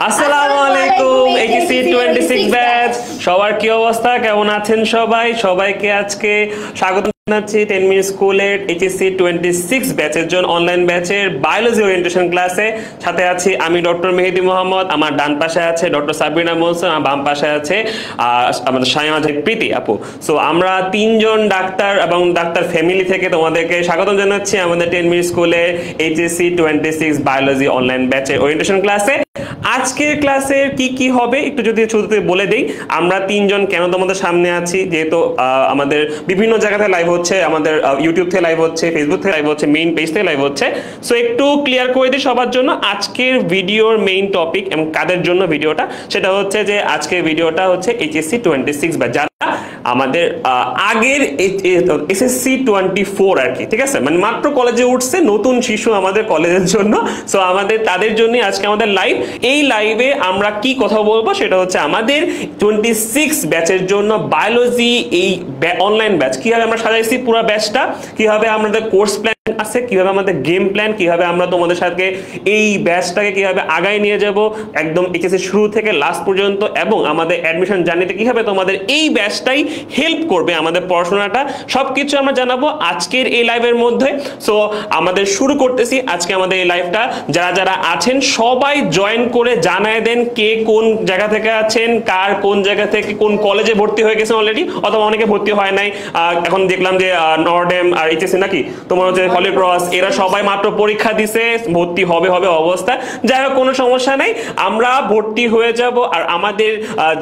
আসসালামু আলাইকুম HSC 26 batch সবার কি অবস্থা কেমন আছেন সবাই সবাইকে আজকে স্বাগত জানাচ্ছি 10 মিনিট স্কুলের এইচএসসি 26 ব্যাচের জন্য অনলাইন ব্যাচের বায়োলজি ওরিয়েন্টেশন ক্লাসে সাথে আছি আমি ডক্টর মেহেদি মোহাম্মদ আমার ডান পাশে আছে ডক্টর সাবরিনা মোহসেন আর বাম পাশে আছে আমাদের শাইমা প্রীতি আপু সো আমরা তিনজন ডাক্তার এবং ডাক্তার ফ্যামিলি থেকে তোমাদেরকে স্বাগত জানাচ্ছি আমাদের 10 মিনিট স্কুলের এইচএসসি 26 বায়োলজি অনলাইন ব্যাচের ওরিয়েন্টেশন ক্লাসে আজকের ক্লাসের কি কি হবে একটু যদি শুরুতে বলে দেই আমরা তিনজন কেন তোমাদের সামনে আছি যেহেতু আমাদের বিভিন্ন জায়গাতে লাইভ হচ্ছে আমাদের ইউটিউব থেকে লাইভ হচ্ছে ফেসবুক থেকে লাইভ হচ্ছে মেইন পেজ থেকে লাইভ হচ্ছে সো একটু ক্লিয়ার করে দিই সবার জন্য আজকের ভিডিওর মেইন টপিক এবং কাদের জন্য ভিডিওটা সেটা হচ্ছে যে আজকের ভিডিওটা হচ্ছে এইচএসসি 26 বা যারা আমাদের আগের এসএসসি 24 আর কি ঠিক আছে মানে মাত্র কলেজে উঠছে নতুন শিশু আমাদের কলেজের জন্য সো আমাদের তাদের জন্য আজকে আমাদের লাইভ এই লাইভে আমরা কি কথা বলবো সেটা হচ্ছে আমাদের 26 ব্যাচের জন্য বায়োলজি এই অনলাইন ব্যাচ কিভাবে আমরা সাজাইছি পুরো ব্যাচটা কিভাবে আমাদের কোর্স প্ল্যান আছে কিভাবে আমাদের গেম প্ল্যান কিভাবে আমরা তোমাদের সাথে এই ব্যাচটাকে কিভাবে আগায় নিয়ে যাব একদম এইচএসসি শুরু থেকে লাস্ট পর্যন্ত এবং আমাদের অ্যাডমিশন জার্নিতে কিভাবে তোমাদের এই ব্যাচটাই হেল্প করবে আমাদের পড়াশোনাটা সবকিছু আমরা জানাবো আজকের এই লাইভের মধ্যে সো আমাদের শুরু করতেছি আজকে আমাদের এই লাইভটা যারা যারা আছেন সবাই জয়েন করে জানায় দেন কে কোন জায়গা থেকে আছেন কার কোন জায়গা থেকে কোন কলেজে ভর্তি হয়ে গেছেন অলরেডি অথবা অনেকে ভর্তি হয় নাই এখন দেখলাম যে নর্ডেম আর এইচএসসি নাকি তোমার হচ্ছে হলি ক্রস এরা সবাই মাত্র পরীক্ষা দিছে ভর্তি হবে অবস্থা যাই হোক কোনো সমস্যা নাই আমরা ভর্তি হয়ে যাব আর আমাদের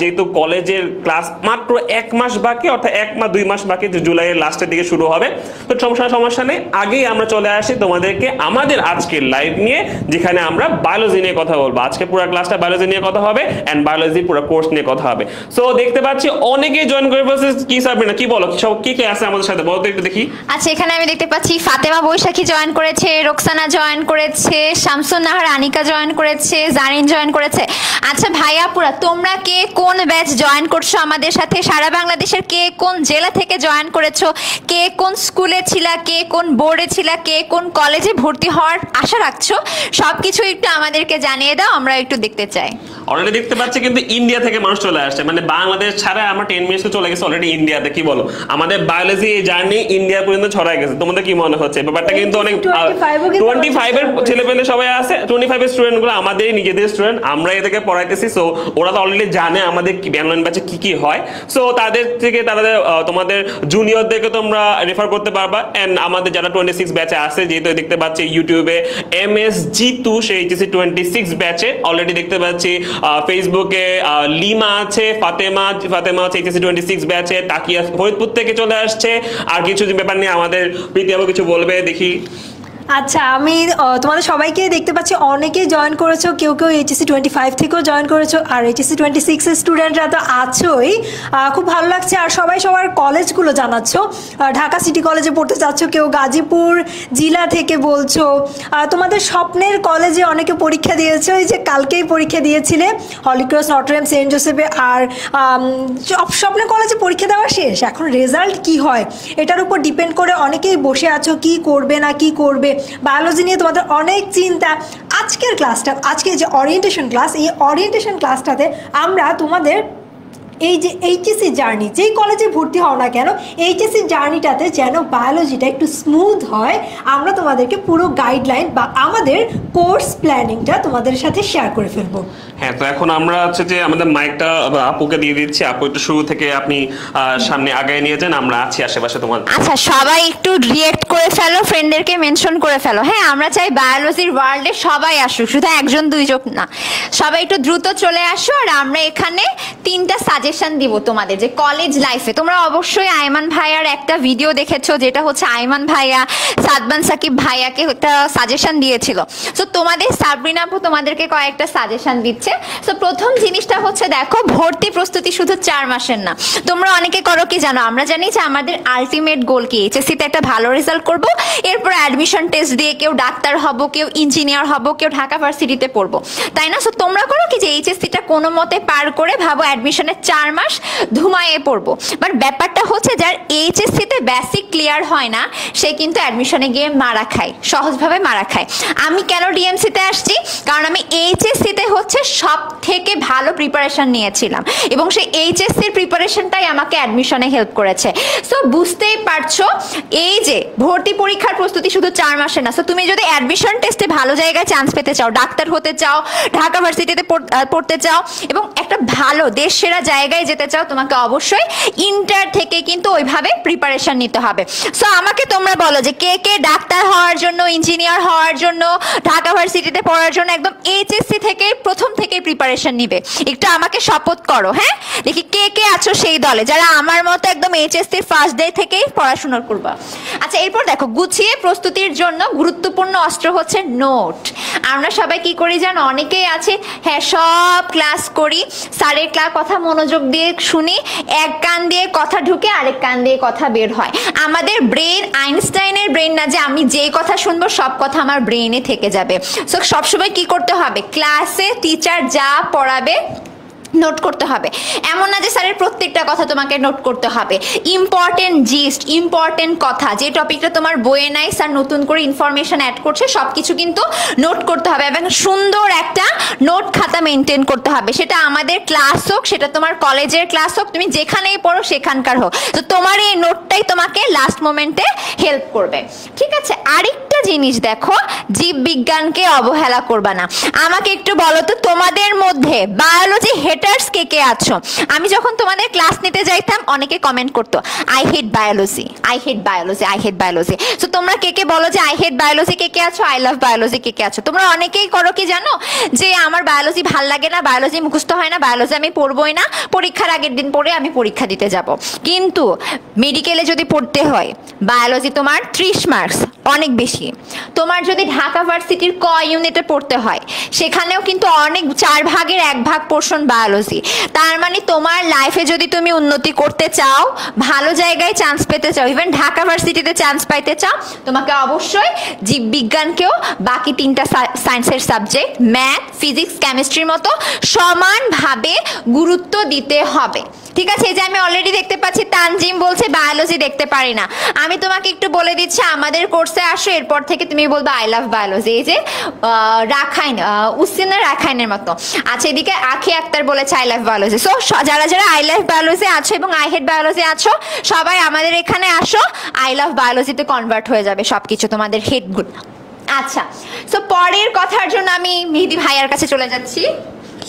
যেহেতু কলেজের ক্লাস মাত্র 1 মাস বাকি অর্থাৎ 1 মাস 2 মাস বাকি জুলাইয়ের লাস্টের দিকে শুরু হবে তো সমস্যা নেই আগেই আমরা চলে আসি তোমাদেরকে আমাদের আজকের লাইভ নিয়ে যেখানে আমরা বায়োলজি নিয়ে কথা বলবো আজকে পুরো ক্লাসটা বায়োলজি নিয়ে কথা হবে এন্ড বায়োলজি পুরো কোর্স নিয়ে কথা হবে সো দেখতে পাচ্ছি অনেকেই জয়েন করে বসে কি সাববে না কি বলো সব কি কি আছে আমাদের সাথে বলো তো একটু দেখি আচ্ছা এখানে আমি দেখতে পাচ্ছি ফাতেমা বৈশাখী জয়েন করেছে রোকসানা জয়েন করেছে শামসুন নাহার আনিকা জয়েন করেছে জারিন জয়েন করেছে আচ্ছা ভাইয়াপুরা তোমরা কে কোন ব্যাচ জয়েন করছো আমাদের সাথে সারা বাংলাদেশের কে কোন জেলা থেকে জয়েন করেছো কে কোন স্কুলে ছিলা কে কোন বোর্ডে ছিলা কে কোন কলেজে ভর্তি হওয়ার আশা রাখছো সবকিছু একটু আমাদেরকে জানিয়ে দাও আমরা একটু দেখতে চাই অলরেডি দেখতে পাচ্ছি কিন্তু ইন্ডিয়া থেকে মানুষ চলে আসছে মানে বাংলাদেশ ছাড়া আমরা 10 মিনিটে চলে গেছে অলরেডি ইন্ডিয়াতে কি বলো আমাদের বায়োলজি এই জার্নি ইন্ডিয়া পর্যন্ত ছড়ায় গেছে তোমাদের কি মনে হচ্ছে ব্যাপারটা কিন্তু অনেক 25 এর ছেলেপেলে সবাই আছে 25 এর স্টুডেন্ট গুলো আমাদের নিজেদের স্টুডেন্ট আমরা এদেরকে পড়াইতেছি সো ওরা তো অলরেডি জানে আমাদের কি অনলাইন ব্যাচে কি কি হয় সো তাদের থেকে তাদের তোমাদের জুনিয়রদেরকে তোমরা রেফার করতে পারবা এন্ড আমাদের যারা 26 ব্যাচে আছে যেহেতু দেখতে পাচ্ছি ইউটিউবে এমএস জিতু সেই এইচএসসি 26 ব্যাচে অলরেডি দেখতে পাচ্ছি ফেসবুকে লিমা আছে ফাতেমা আছে এইচএসসি 26 ব্যাচে তাকিয়া ফরিদপুর থেকে চলে আসছে আর কিছু ব্যাপার নিয়ে আমাদের প্রীতি আপু কিছু বলবে দেখি আচ্ছা আমি তোমাদের সবাইকে দেখতে পাচ্ছি অনেকেই জয়েন করেছো কেউ এইচএসসি 25 থেকেও জয়েন করেছো আর এইচএসসি 26 এর স্টুডেন্টরা তো আছোই খুব ভালো লাগছে আর সবাই সবার কলেজগুলো জানাচ্ছ ঢাকা সিটি কলেজে পড়তে চাচ্ছ কেউ গাজীপুর জেলা থেকে বলছো তোমাদের স্বপ্নের কলেজে অনেকে পরীক্ষা দিয়েছো এই যে কালকেই পরীক্ষা দিয়েছিলে হলিক্রস নটরডেম সেন্ট জোসেফে আর স্বপ্নের কলেজে পরীক্ষা দেওয়া শেষ এখন রেজাল্ট কি হয় এটার উপর ডিপেন্ড করে অনেকেই বসে আছো কি করবে না কি করবে বায়োলজি নিয়ে তোমাদের অনেক চিন্তা আজকের ক্লাসটা আজকে যে ওরিয়েন্টেশন ক্লাস এই ওরিয়েন্টেশন ক্লাসটাতে আমরা তোমাদের এই যে এইচএসসি জার্নি যেই কলেজে ভর্তি হও না কেন এইচএসসি জার্নিটাতে যেন বায়োলজিটা একটু স্মুথ হয় আমরা তোমাদেরকে পুরো গাইডলাইন বা আমাদের কোর্স প্ল্যানিংটা তোমাদের সাথে শেয়ার করে ফেলবো হ্যাঁ তো এখন আমরা হচ্ছে যে আমাদের মাইকটা আপুকে দিয়ে দিচ্ছি আপু একটু শুরু থেকে আপনি সামনে আগায় নিয়ে যান আমরা আছি আশেপাশে তোমার আচ্ছা সবাই একটু রিঅ্যাক্ট করে ফেলো ফ্রেন্ডদেরকে মেনশন করে ফেলো হ্যাঁ আমরা চাই বায়োলজির ওয়ার্ল্ডে সবাই আসুক শুধু একজন দুইজন না সবাই একটু দ্রুত চলে আসো আর আমরা এখানে 3টা সাজেশন দিব তোমাদের যে কলেজ লাইফে তোমরা অবশ্যই আইমান ভাইয়ার একটা ভিডিও দেখেছো যেটা হচ্ছে আইমান ভাইয়া সাদমান সাকিব ভাইয়াকে একটা সাজেশন দিয়েছিল সো তোমাদের সাবরিনা আপু তোমাদেরকে কয়েকটা সাজেশন দিচ্ছে সো প্রথম জিনিসটা হচ্ছে দেখো ভর্তি প্রস্তুতি শুধু 4 মাসের না তোমরা অনেকে করো কি জানো আমরা জানি যে আমাদের আলটিমেট গোল কি এইচএসসি তে একটা ভালো রেজাল্ট করব এরপর অ্যাডমিশন টেস্ট দিয়ে কেউ ডাক্তার হব কেউ ইঞ্জিনিয়ার হব কেউ ঢাকা ভার্সিটিতে পড়বো তাই না সো তোমরা করো কি যে এইচএসসি টা কোনো মতে পার করে ভাবো অ্যাডমিশনের 4 4 মাস ধুমায়ে পড়বো। বাট ব্যাপারটা হচ্ছে যার এইচএসসি তে বেসিক ক্লিয়ার হয় না সে কিন্তু অ্যাডমিশনে গিয়ে মারা খায়, সহজভাবে মারা খায়। আমি কেন ডিএমসি তে আসছি, কারণ আমি এইচএসসি তে হচ্ছে সব থেকে ভালো প্রিপারেশন নিয়েছিলাম এবং সেই এইচএসসির প্রিপারেশনটাই আমাকে অ্যাডমিশনে হেল্প করেছে। সো বুঝতেই পারছো এই যে ভর্তি পরীক্ষার প্রস্তুতি শুধু 4 মাসে না। সো তুমি যদি অ্যাডমিশন টেস্টে ভালো জায়গায় চান্স পেতে চাও, ডাক্তার হতে চাও, ঢাকা ভার্সিটিতে পড়তে চাও এবং একটা ভালো দেশ সেরা জায়গায় যেতে চাও, তোমাকে অবশ্যই ইন্টার থেকে কিন্তু ওইভাবে প্রিপারেশন নিতে হবে। সো আমাকে তোমরা বলো যে কে কে ডাক্তার হওয়ার জন্য, ইঞ্জিনিয়ার হওয়ার জন্য, ঢাকা ভার্সিটিতে পড়ার জন্য একদম এইচএসসি থেকে প্রথম থেকে প্রিপারেশন নিবে, একটু আমাকে শপথ করো। হ্যাঁ, দেখি কে কে আছো সেই দলে যারা আমার মতো একদম এইচএসসির ফার্স্ট ডে থেকেই পড়াশোনা করবা। আচ্ছা, এরপর দেখো গুছিয়ে প্রস্তুতির জন্য গুরুত্বপূর্ণ অস্ত্র হচ্ছে নোট। আমরা সবাই কি করি জানো, অনেকেই আছে হ্যাঁ সব ক্লাস করি, স্যারের কথা মনোযোগ দিয়ে শুনি, এক কান দিয়ে কথা ঢুকে আরেক কান দিয়ে কথা বের হয়। আমাদের ব্রেন আইনস্টাইনের ব্রেন না যে আমি যেই কথা শুনবো সব কথা আমার ব্রেনে থেকে যাবে। সো সবসময় কি করতে হবে, ক্লাসে টিচার যা পড়াবে নোট করতে হবে। এমন না যে স্যারের প্রত্যেকটা কথা তোমাকে নোট করতে হবে। ইম্পর্টেন্ট জিস্ট, ইম্পর্টেন্ট কথা, যে টপিকটা তোমার বইয়ে নাই, স্যার নতুন করে ইনফরমেশন অ্যাড করছে, সবকিছু কিন্তু নোট করতে হবে এবং সুন্দর একটা নোট খাতা মেনটেন করতে হবে। সেটা আমাদের ক্লাস হোক, সেটা তোমার কলেজের ক্লাস হোক, তুমি যেখানেই পড়ো সেখানকার হোক, তো তোমার এই নোটটাই তোমাকে লাস্ট মোমেন্টে হেল্প করবে। ঠিক আছে, আরেকটা জিনিস দেখো, জীববিজ্ঞানকে অবহেলা করবা না। আমাকে একটু বলো তো তোমাদের মধ্যে বায়োলজি হেটার্স কে কে আছো? আমি যখন তোমাদের ক্লাস নিতে যাইতাম অনেকে কমেন্ট করতো I hate biology, I hate biology, I hate biology. তো তোমরা কে কে বলো যে আই হেট বায়োলজি কে কে আছো, আই লাভ বায়োলজি কে কে আছো? তোমরা অনেকেই করো কি জানো, যে আমার বায়োলজি ভাল লাগে না, বায়োলজি মুখস্থ হয় না, বায়োলজি আমি পড়বোই না, পরীক্ষার আগের দিন পড়ে আমি পরীক্ষা দিতে যাব। কিন্তু মেডিকেলে যদি পড়তে হয় বায়োলজি তোমার 30 মার্কস, অনেক বেশি। তোমার যদি ঢাকা ভার্সিটির ক ইউনিটে পড়তে হয় সেখানেও কিন্তু অনেক 4 ভাগের 1 ভাগ পোর্শন বায়োলজি। তার মানে তোমার লাইফে যদি তুমি উন্নতি করতে চাও, ভালো জায়গায় চান্স পেতে চাও, ইভেন ঢাকা ভার্সিটিতে চান্স পাইতে চাও, তোমাকে অবশ্যই জীববিজ্ঞানকেও বাকি 3টা সায়েন্সের সাবজেক্ট ম্যাথ, ফিজিক্স, কেমিস্ট্রির মতো সমানভাবে গুরুত্ব দিতে হবে। ঠিক আছে, এই যে আমি অলরেডি দেখতে পাচ্ছি তানজিম বলছে বায়োলজি দেখতে পারি না। আমি তোমাকে একটু বলে দিচ্ছি, আমাদের কোর্সে আসো, এরপর থেকে তুমি বলবে আই লাভ বায়োলজি। এই যে রাখাইন, উসিনা রাখাইনের মতো। আচ্ছা, এদিকে আখি আক্তার বলেছে আই লাভ বায়োলজি। সো যারা যারা আই লাভ বায়োলজি আছো এবং আই হেট বায়োলজি আছো, সবাই আমাদের এখানে আসো, আই লাভ বায়োলজিতে কনভার্ট হয়ে যাবে সবকিছু তোমাদের হেডগুলো। আচ্ছা, সো পরের কথার জন্য আমি মেহেদি ভাইয়ার কাছে চলে যাচ্ছি।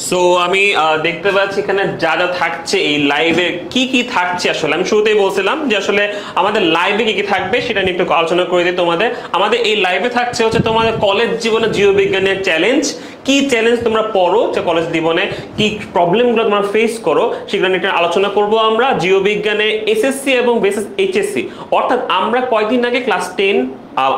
সো আমি দেখতে পাচ্ছি এখানে যা যা থাকছে এই লাইভে কি কি থাকছে। আসলে আমি শুরুতেই বলছিলাম যে আসলে আমাদের লাইভে কি কি থাকবে সেটা নিয়ে একটু আলোচনা করে দিই তোমাদের। আমাদের এই লাইভে থাকছে হচ্ছে তোমাদের কলেজ জীবনে জীববিজ্ঞানের চ্যালেঞ্জ, কি চ্যালেঞ্জ তোমরা পড়ো, যে কলেজ জীবনে কি প্রবলেমগুলো তোমরা ফেস করো সেগুলো নিয়ে আলোচনা করব আমরা। জীববিজ্ঞানে এসএসসি এবং বেসিস এইচএসসি, অর্থাৎ আমরা কয়েকদিন আগে ক্লাস 10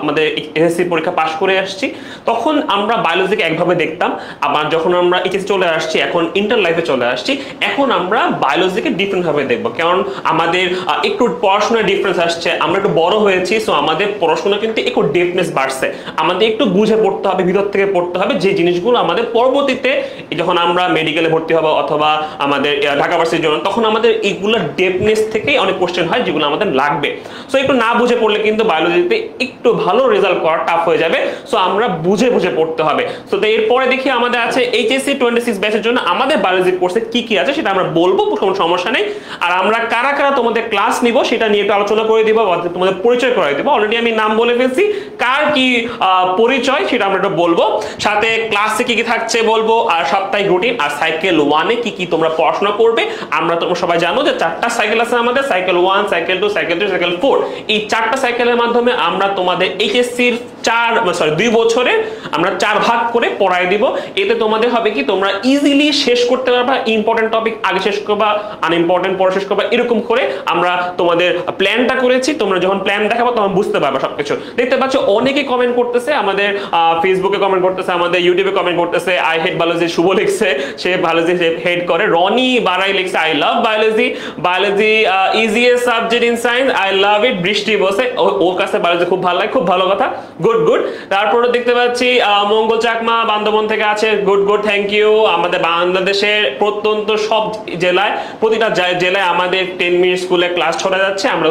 আমাদের এসএসসি পরীক্ষা পাশ করে আসছি, তখন আমরা বায়োলজিকে একভাবে দেখতাম। আবার যখন আমরা এইচএসসি চলে আসছি, এখন ইন্টার লাইফে চলে আসছি, এখন আমরা বায়োলজিকে ডিফারেন্ট ভাবে দেখবো। কারণ আমাদের একটু পড়াশোনার ডিফারেন্স আসছে, আমরা একটু বড় হয়েছি, সো আমাদের পড়াশোনা কিন্তু একটু ডেপনেস বাড়ছে। আমাদের একটু বুঝে পড়তে হবে, ভিতর থেকে পড়তে হবে, যে জিনিসগুলো আমাদের পরবর্তীতে যখন আমরা মেডিকেলে ভর্তি হবো অথবা আমাদের ঢাকা ভার্সিটির জন্য, তখন আমাদের এইগুলো ডেপনেস থেকেই অনেক কোশ্চেন হয় যেগুলো আমাদের লাগবে। সো একটু না বুঝে পড়লে কিন্তু বায়োলজিতে একটু ভালো রেজাল্ট করা টাফ হয়ে যাবে। সো আমরা বুঝে বুঝে পড়তে হবে। সো এরপরে দেখি আমাদের আছে এইচএসসি 26 ব্যাচের জন্য আমাদের বায়োলজি কোর্সে কি কি আছে সেটা আমরা বলবো, কোনো সমস্যা নেই। আর আমরা কারা কারা তোমাদের ক্লাস নিব সেটা নিয়ে একটু আলোচনা করে দিব, তোমাদের পরিচয় করে দিব। অলরেডি আমি নাম বলে ফেলছি, কার কি পরিচয় সেটা আমরা একটু বলবো, সাথে ক্লাসে কি কি থাকছে বলবো, আর সাপ্তাহিক রুটিন, আর সাইকেল 1-এ কি কি তোমরা পড়াশোনা করবে। আমরা তোমরা সবাই জানো যে 4টা সাইকেল আছে আমাদের, সাইকেল 1, সাইকেল 2, সাইকেল 3, সাইকেল 4। এই 4টা সাইকেলের মাধ্যমে আমরা তোমাদের এইচএসসির 2 বছরে আমরা 4 ভাগ করে পড়াই দিব। এতে তোমাদের হবে কি, তোমরা ইজিলি শেষ করতে পারবা, ইম্পর্টেন্ট টপিক আগে শেষ করবা, আনইম্পর্টেন্ট পরে শেষ করবা, এরকম করে আমরা তোমাদের প্ল্যানটা করেছি। তোমরা যখন প্ল্যান দেখাবো তখন বুঝতে পারবা সবকিছু। দেখতে পাচ্ছ অনেকে কমেন্ট করতেছে, আমাদের ফেসবুকে কমেন্ট করতেছে, আমাদের ইউটিউবে কমেন্ট করতেছে, আই হেট বায়োলজি। শুভ লিখছে সে বায়োলজি হেড করে। রনি বারাই লিখছে I love biology, biology easiest subject in science, I love it. Brishti বসে ওর কাছে বায়োলজি খুব ভালো লাগে। চালায়, খুব ভালো কথা, গুড গুড। তারপরে দেখতে পাচ্ছি মঙ্গল চাকমা বান্দরবন থেকে আছে, গুড গুড, থ্যাংক ইউ। আমাদের বাংলাদেশের প্রত্যন্ত সব জেলায়, প্রতিটা জেলায় আমাদের 10 মিনিট স্কুলে ক্লাস ছড়া যাচ্ছে, আমরা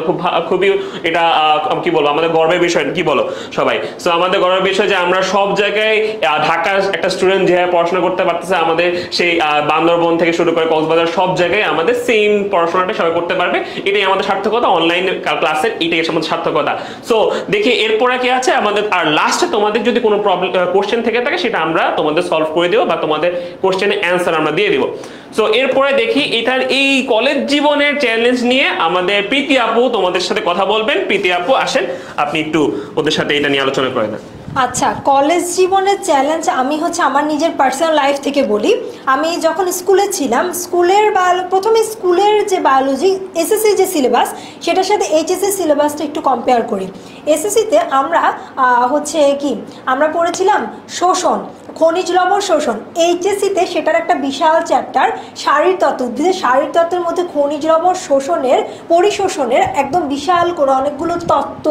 খুবই এটা কি বলবো আমাদের গর্বের বিষয়, কি বলো সবাই? সো আমাদের গর্বের বিষয় যে আমরা সব জায়গায়, ঢাকার একটা স্টুডেন্ট যেভাবে পড়াশোনা করতে পারতেছে, আমাদের সেই বান্দরবন থেকে শুরু করে কক্সবাজার সব জায়গায় আমাদের সেম পড়াশোনাটা সবাই করতে পারবে, এটাই আমাদের সার্থকতা, অনলাইন ক্লাসের এটাই আমাদের সার্থকতা। সো দেখি এরপরে কি আছে আমাদের, আর লাস্টে তোমাদের যদি কোনো প্রবলেম কোশ্চেন থেকে থাকে সেটা আমরা তোমাদের সলভ করে দেবো বা তোমাদের কোশ্চেনের অ্যান্সার আমরা দিয়ে দিব। সো এরপরে দেখি এটার এই কলেজ জীবনের চ্যালেঞ্জ নিয়ে আমাদের প্রীতি আপু তোমাদের সাথে কথা বলবেন। প্রীতি আপু আসেন, আপনি একটু ওদের সাথে এটা নিয়ে আলোচনা করে দেন। আচ্ছা, কলেজ জীবনের চ্যালেঞ্জ আমি আমার নিজের পার্সোনাল লাইফ থেকে বলি। আমি যখন স্কুলে ছিলাম, প্রথমে স্কুলের যে বায়োলজি এসএসসি যে সিলেবাস, সেটার সাথে এইচএসসি সিলেবাসটা একটু কম্পেয়ার করি। এসএসসিতে আমরা আমরা পড়েছিলাম শোষণ, খনিজ লবণ শোষণ। এইচএসসিতে সেটার একটা বিশাল চ্যাপ্টার শারীরতত্ত্ব, উদ্ভিদের শারীরতত্ত্বের মধ্যে খনিজ লবণ শোষণের পরিশোষণের একদম বিশাল করে অনেকগুলো তত্ত্ব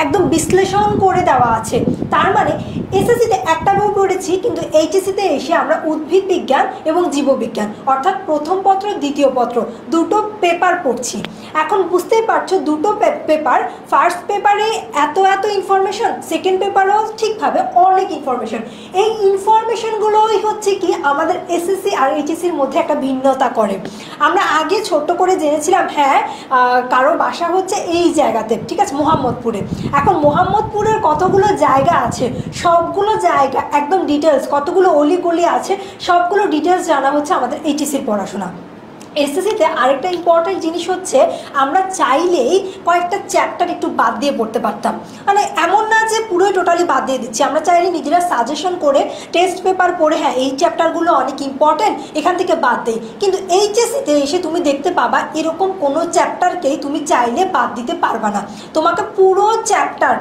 একদম বিশ্লেষণ করে দেওয়া আছে। তার মানে এসএসসিতে একটা বই পড়েছি, কিন্তু এইচএসসিতে এসে আমরা উদ্ভিদ বিজ্ঞান এবং জীববিজ্ঞান অর্থাৎ প্রথম পত্র দ্বিতীয় পত্র দুটো পেপার পড়ছি। এখন বুঝতেই পারছো, দুটো পেপার, ফার্স্ট পেপারে এত ইনফরমেশন, সেকেন্ড পেপারেও ঠিকভাবে অনেক ইনফরমেশন। এই ইনফরমেশনগুলোই হচ্ছে কি আমাদের এসএসসি আর এইচএসসির মধ্যে একটা ভিন্নতা করে। আমরা আগে ছোট্ট করে জেনেছিলাম কারো বাসা হচ্ছে এই জায়গাতে, ঠিক আছে, মোহাম্মদপুরে। এখন মোহাম্মদপুরের কতগুলো জায়গা আছে, সবগুলো জায়গা একদম ডিটেলস, কতগুলো অলিগলি আছে, সবগুলো ডিটেলস জানা হচ্ছে আমাদের এইচএসসির পড়াশোনা। এসএসসিতে আরেকটা ইম্পর্টেন্ট জিনিস হচ্ছে আমরা চাইলেই কয়েকটা চ্যাপ্টার একটু বাদ দিয়ে পড়তে পারতাম। মানে এমন না যে পুরোই টোটালি বাদ দিয়ে দিচ্ছি, আমরা চাইলে নিজেরা সাজেশন করে টেস্ট পেপার পড়ে এই চ্যাপ্টারগুলো অনেক ইম্পর্টেন্ট, এখান থেকে বাদ দেই। কিন্তু এইচএসসিতে এসে তুমি দেখতে পাবা এরকম কোনো চ্যাপ্টারকেই তুমি চাইলে বাদ দিতে পারবা না। তোমাকে পুরো চ্যাপ্টার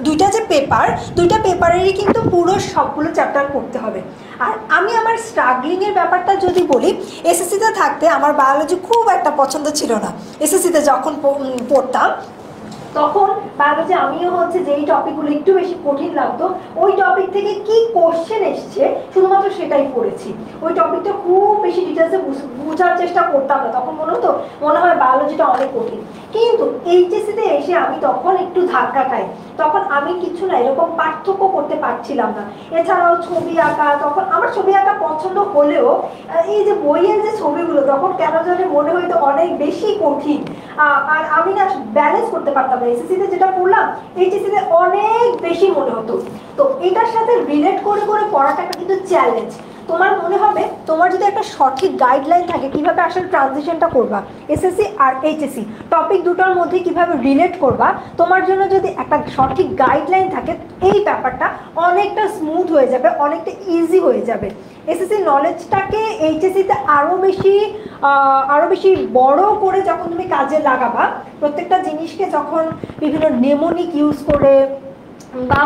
দুইটা যে পেপার, দুইটা পেপারেরই কিন্তু পুরো সবগুলো চ্যাপ্টার পড়তে হবে। আর আমি আমার স্ট্রাগলিংয়ের ব্যাপারটা যদি বলি, এসএসসিতে থাকতে আমার বায়োলজি খুব একটা পছন্দ ছিল না। এসএসসিতে যখন পড়তাম তখন বায়োলজি আমিও যেই টপিকগুলো একটু বেশি কঠিন লাগতো, ওই টপিক থেকে কি কোশ্চেন এসছে শুধুমাত্র সেটাই পড়েছি। ওই টপিকটা খুব বেশি ডিটেলসে বোঝার চেষ্টা করতাম না, তখন মনে হয় বায়োলজিটা অনেক কঠিন। কিন্তু এইচএসসিতে এসে আমি তখন একটু ধাক্কা খাই, তখন আমি কিছু না এরকম পার্থক্য করতে পারছিলাম না। এছাড়াও ছবি আঁকা, তখন আমার ছবি আঁকা পছন্দ হলেও এই যে বইয়ের যে ছবিগুলো তখন কেন জানি মনে হয়তো অনেক বেশি কঠিন, আর আমি না ব্যালেন্স করতে পারতাম না। এসএসসিতে যেটা পড়লাম এইচএসসিতে অনেক বেশি মনে হতো। তো এটার সাথে রিলেট করে পড়াটা কিন্তু চ্যালেঞ্জ। তোমার মনে হবে তোমার যদি একটা সঠিক গাইডলাইন থাকে কিভাবে আসলে ট্রানজিশনটা করবা, এসএসসি আর এইচএসসি টপিক দুটোর মধ্যে কিভাবে রিলেট করবা, তোমার জন্য যদি একটা সঠিক গাইডলাইন থাকে এই ব্যাপারটা অনেকটা স্মুথ হয়ে যাবে, অনেকটা ইজি হয়ে যাবে। এসএসসি নলেজটাকে এইচএসসিতে আরও বেশি বড় করে যখন তুমি কাজে লাগাবা, প্রত্যেকটা জিনিসকে যখন বিভিন্ন নেমোনিক ইউজ করে বা